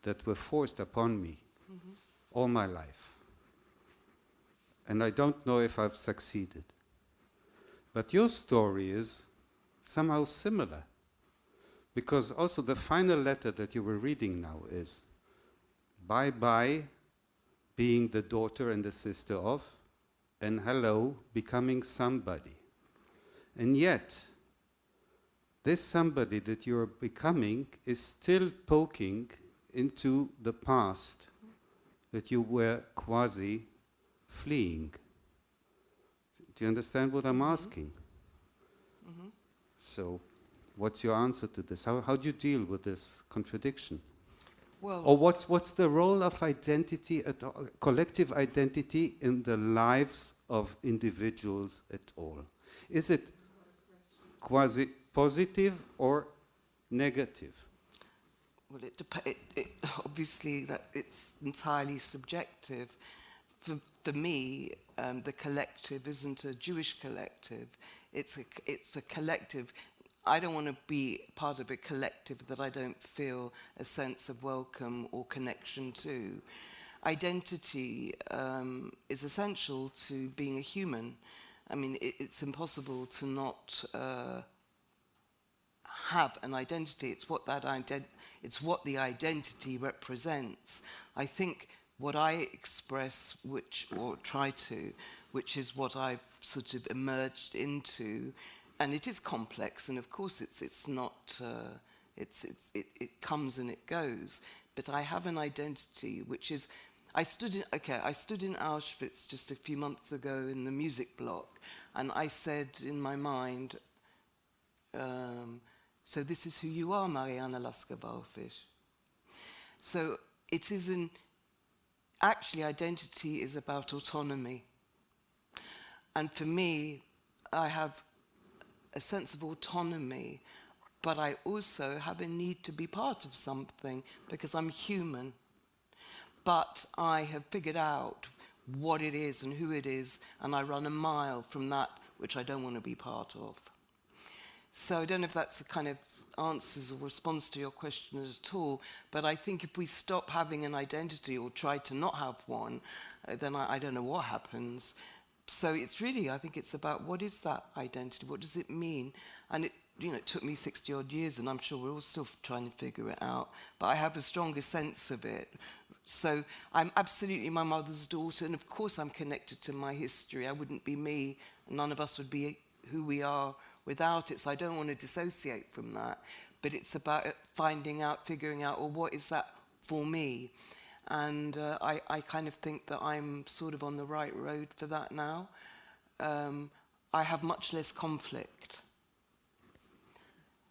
S4: that were forced upon me all my life. And I don't know if I've succeeded. But your story is somehow similar. Because also the final letter that you were reading now is, bye-bye, being the daughter and the sister of, and hello, becoming somebody. And yet, this somebody that you're becoming is still poking into the past that you were quasi fleeing. Do you understand what I'm asking? So, what's your answer to this? How do you deal with this contradiction?
S2: Well,
S4: Or what's the role of identity, collective identity, in the lives of individuals at all? Is it quasi positive or negative?
S2: well, obviously that it's entirely subjective. For me, the collective isn't a Jewish collective. It's a collective. I don't want to be part of a collective that I don't feel a sense of welcome or connection to. Identity is essential to being a human. I mean, it's impossible to not have an identity. It's what the identity represents. I think what I express, or try to, which is what I've sort of emerged into, and it is complex, and of course it's not. It comes and it goes. But I have an identity which is. I stood in Auschwitz just a few months ago in the music block, and I said in my mind, so this is who you are, Mariana Lasker-Wallfisch. So it isn't. Actually, identity is about autonomy. And for me, I have a sense of autonomy, but I also have a need to be part of something because I'm human. But I have figured out what it is and who it is, and I run a mile from that which I don't want to be part of. So I don't know if that's the kind of answers or response to your question at all, but I think if we stop having an identity or try to not have one, then I don't know what happens. So it's really, I think it's about what is that identity, what does it mean? And it took me 60 odd years, and I'm sure we're all still trying to figure it out, but I have a stronger sense of it. So I'm absolutely my mother's daughter, and of course I'm connected to my history. I wouldn't be me, and none of us would be who we are without it, so I don't want to dissociate from that. But it's about figuring out, well, what is that for me? And I kind of think that I'm sort of on the right road for that now. I have much less conflict.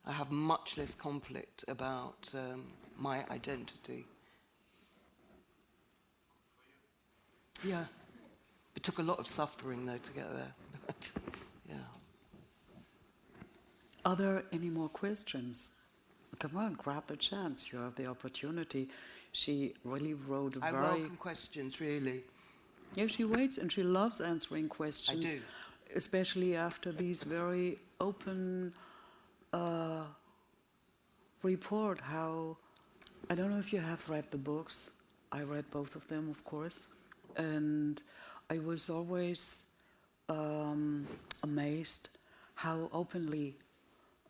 S2: I have much less conflict about my identity. Yeah. It took a lot of suffering, though, to get there. But, yeah.
S1: Are there any more questions? Come on, grab the chance. You have the opportunity. She really wrote a
S2: I welcome questions, really.
S1: Yeah, she waits and she loves answering questions.
S2: I do.
S1: Especially after these very open report. How, I don't know if you have read the books. I read both of them, of course. And I was always amazed how openly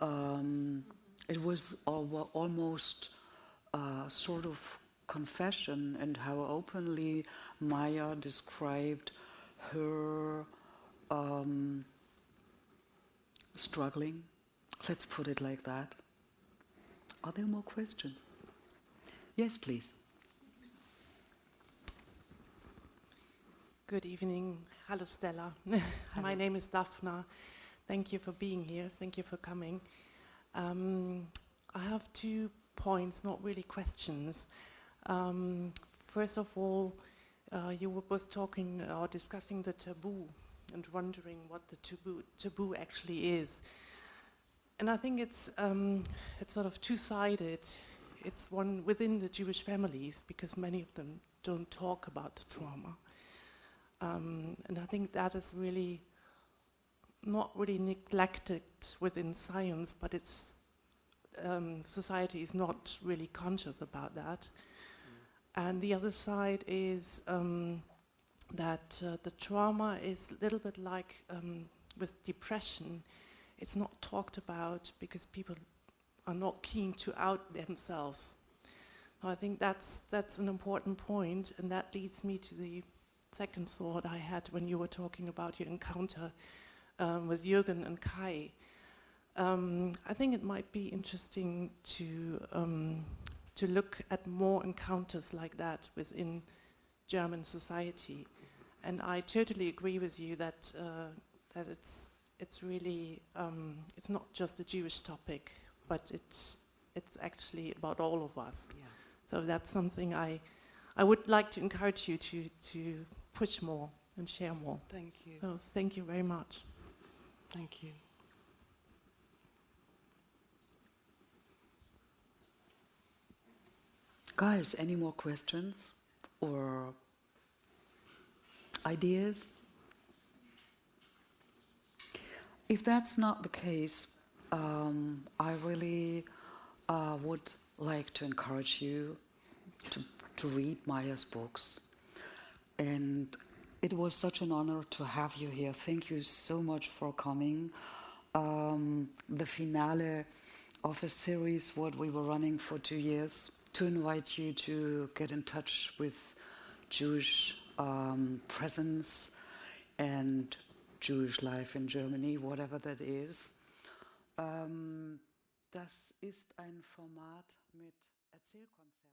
S1: it was almost sort of confession, and how openly Maya described her struggling. Let's put it like that. Are there more questions? Yes, please.
S5: Good evening. Hello, Stella. My name is Daphna. Thank you for being here. Thank you for coming. I have 2 points, not really questions. First of all, you were both talking or discussing the taboo and wondering what the taboo actually is. And I think it's sort of two-sided. It's one within the Jewish families, because many of them don't talk about the trauma. And I think that is really not really neglected within science, but it's society is not really conscious about that. And the other side is that the trauma is a little bit like with depression. It's not talked about because people are not keen to out themselves. So I think that's an important point, and that leads me to the second thought I had when you were talking about your encounter with Jürgen and Kai. I think it might be interesting to look at more encounters like that within German society, and I totally agree with you that that it's really it's not just a Jewish topic, but it's actually about all of us.
S2: Yeah.
S5: So that's something I would like to encourage you to push more and share more.
S2: Thank you.
S5: So thank you very much.
S2: Thank you.
S1: Guys, any more questions or ideas? If that's not the case, I really would like to encourage you to read Maya's books. And it was such an honor to have you here. Thank you so much for coming. The finale of a series, what we were running for 2 years, to invite you to get in touch with Jewish presence and Jewish life in Germany, whatever that is. Das ist ein Format mit Erzählkonzerten.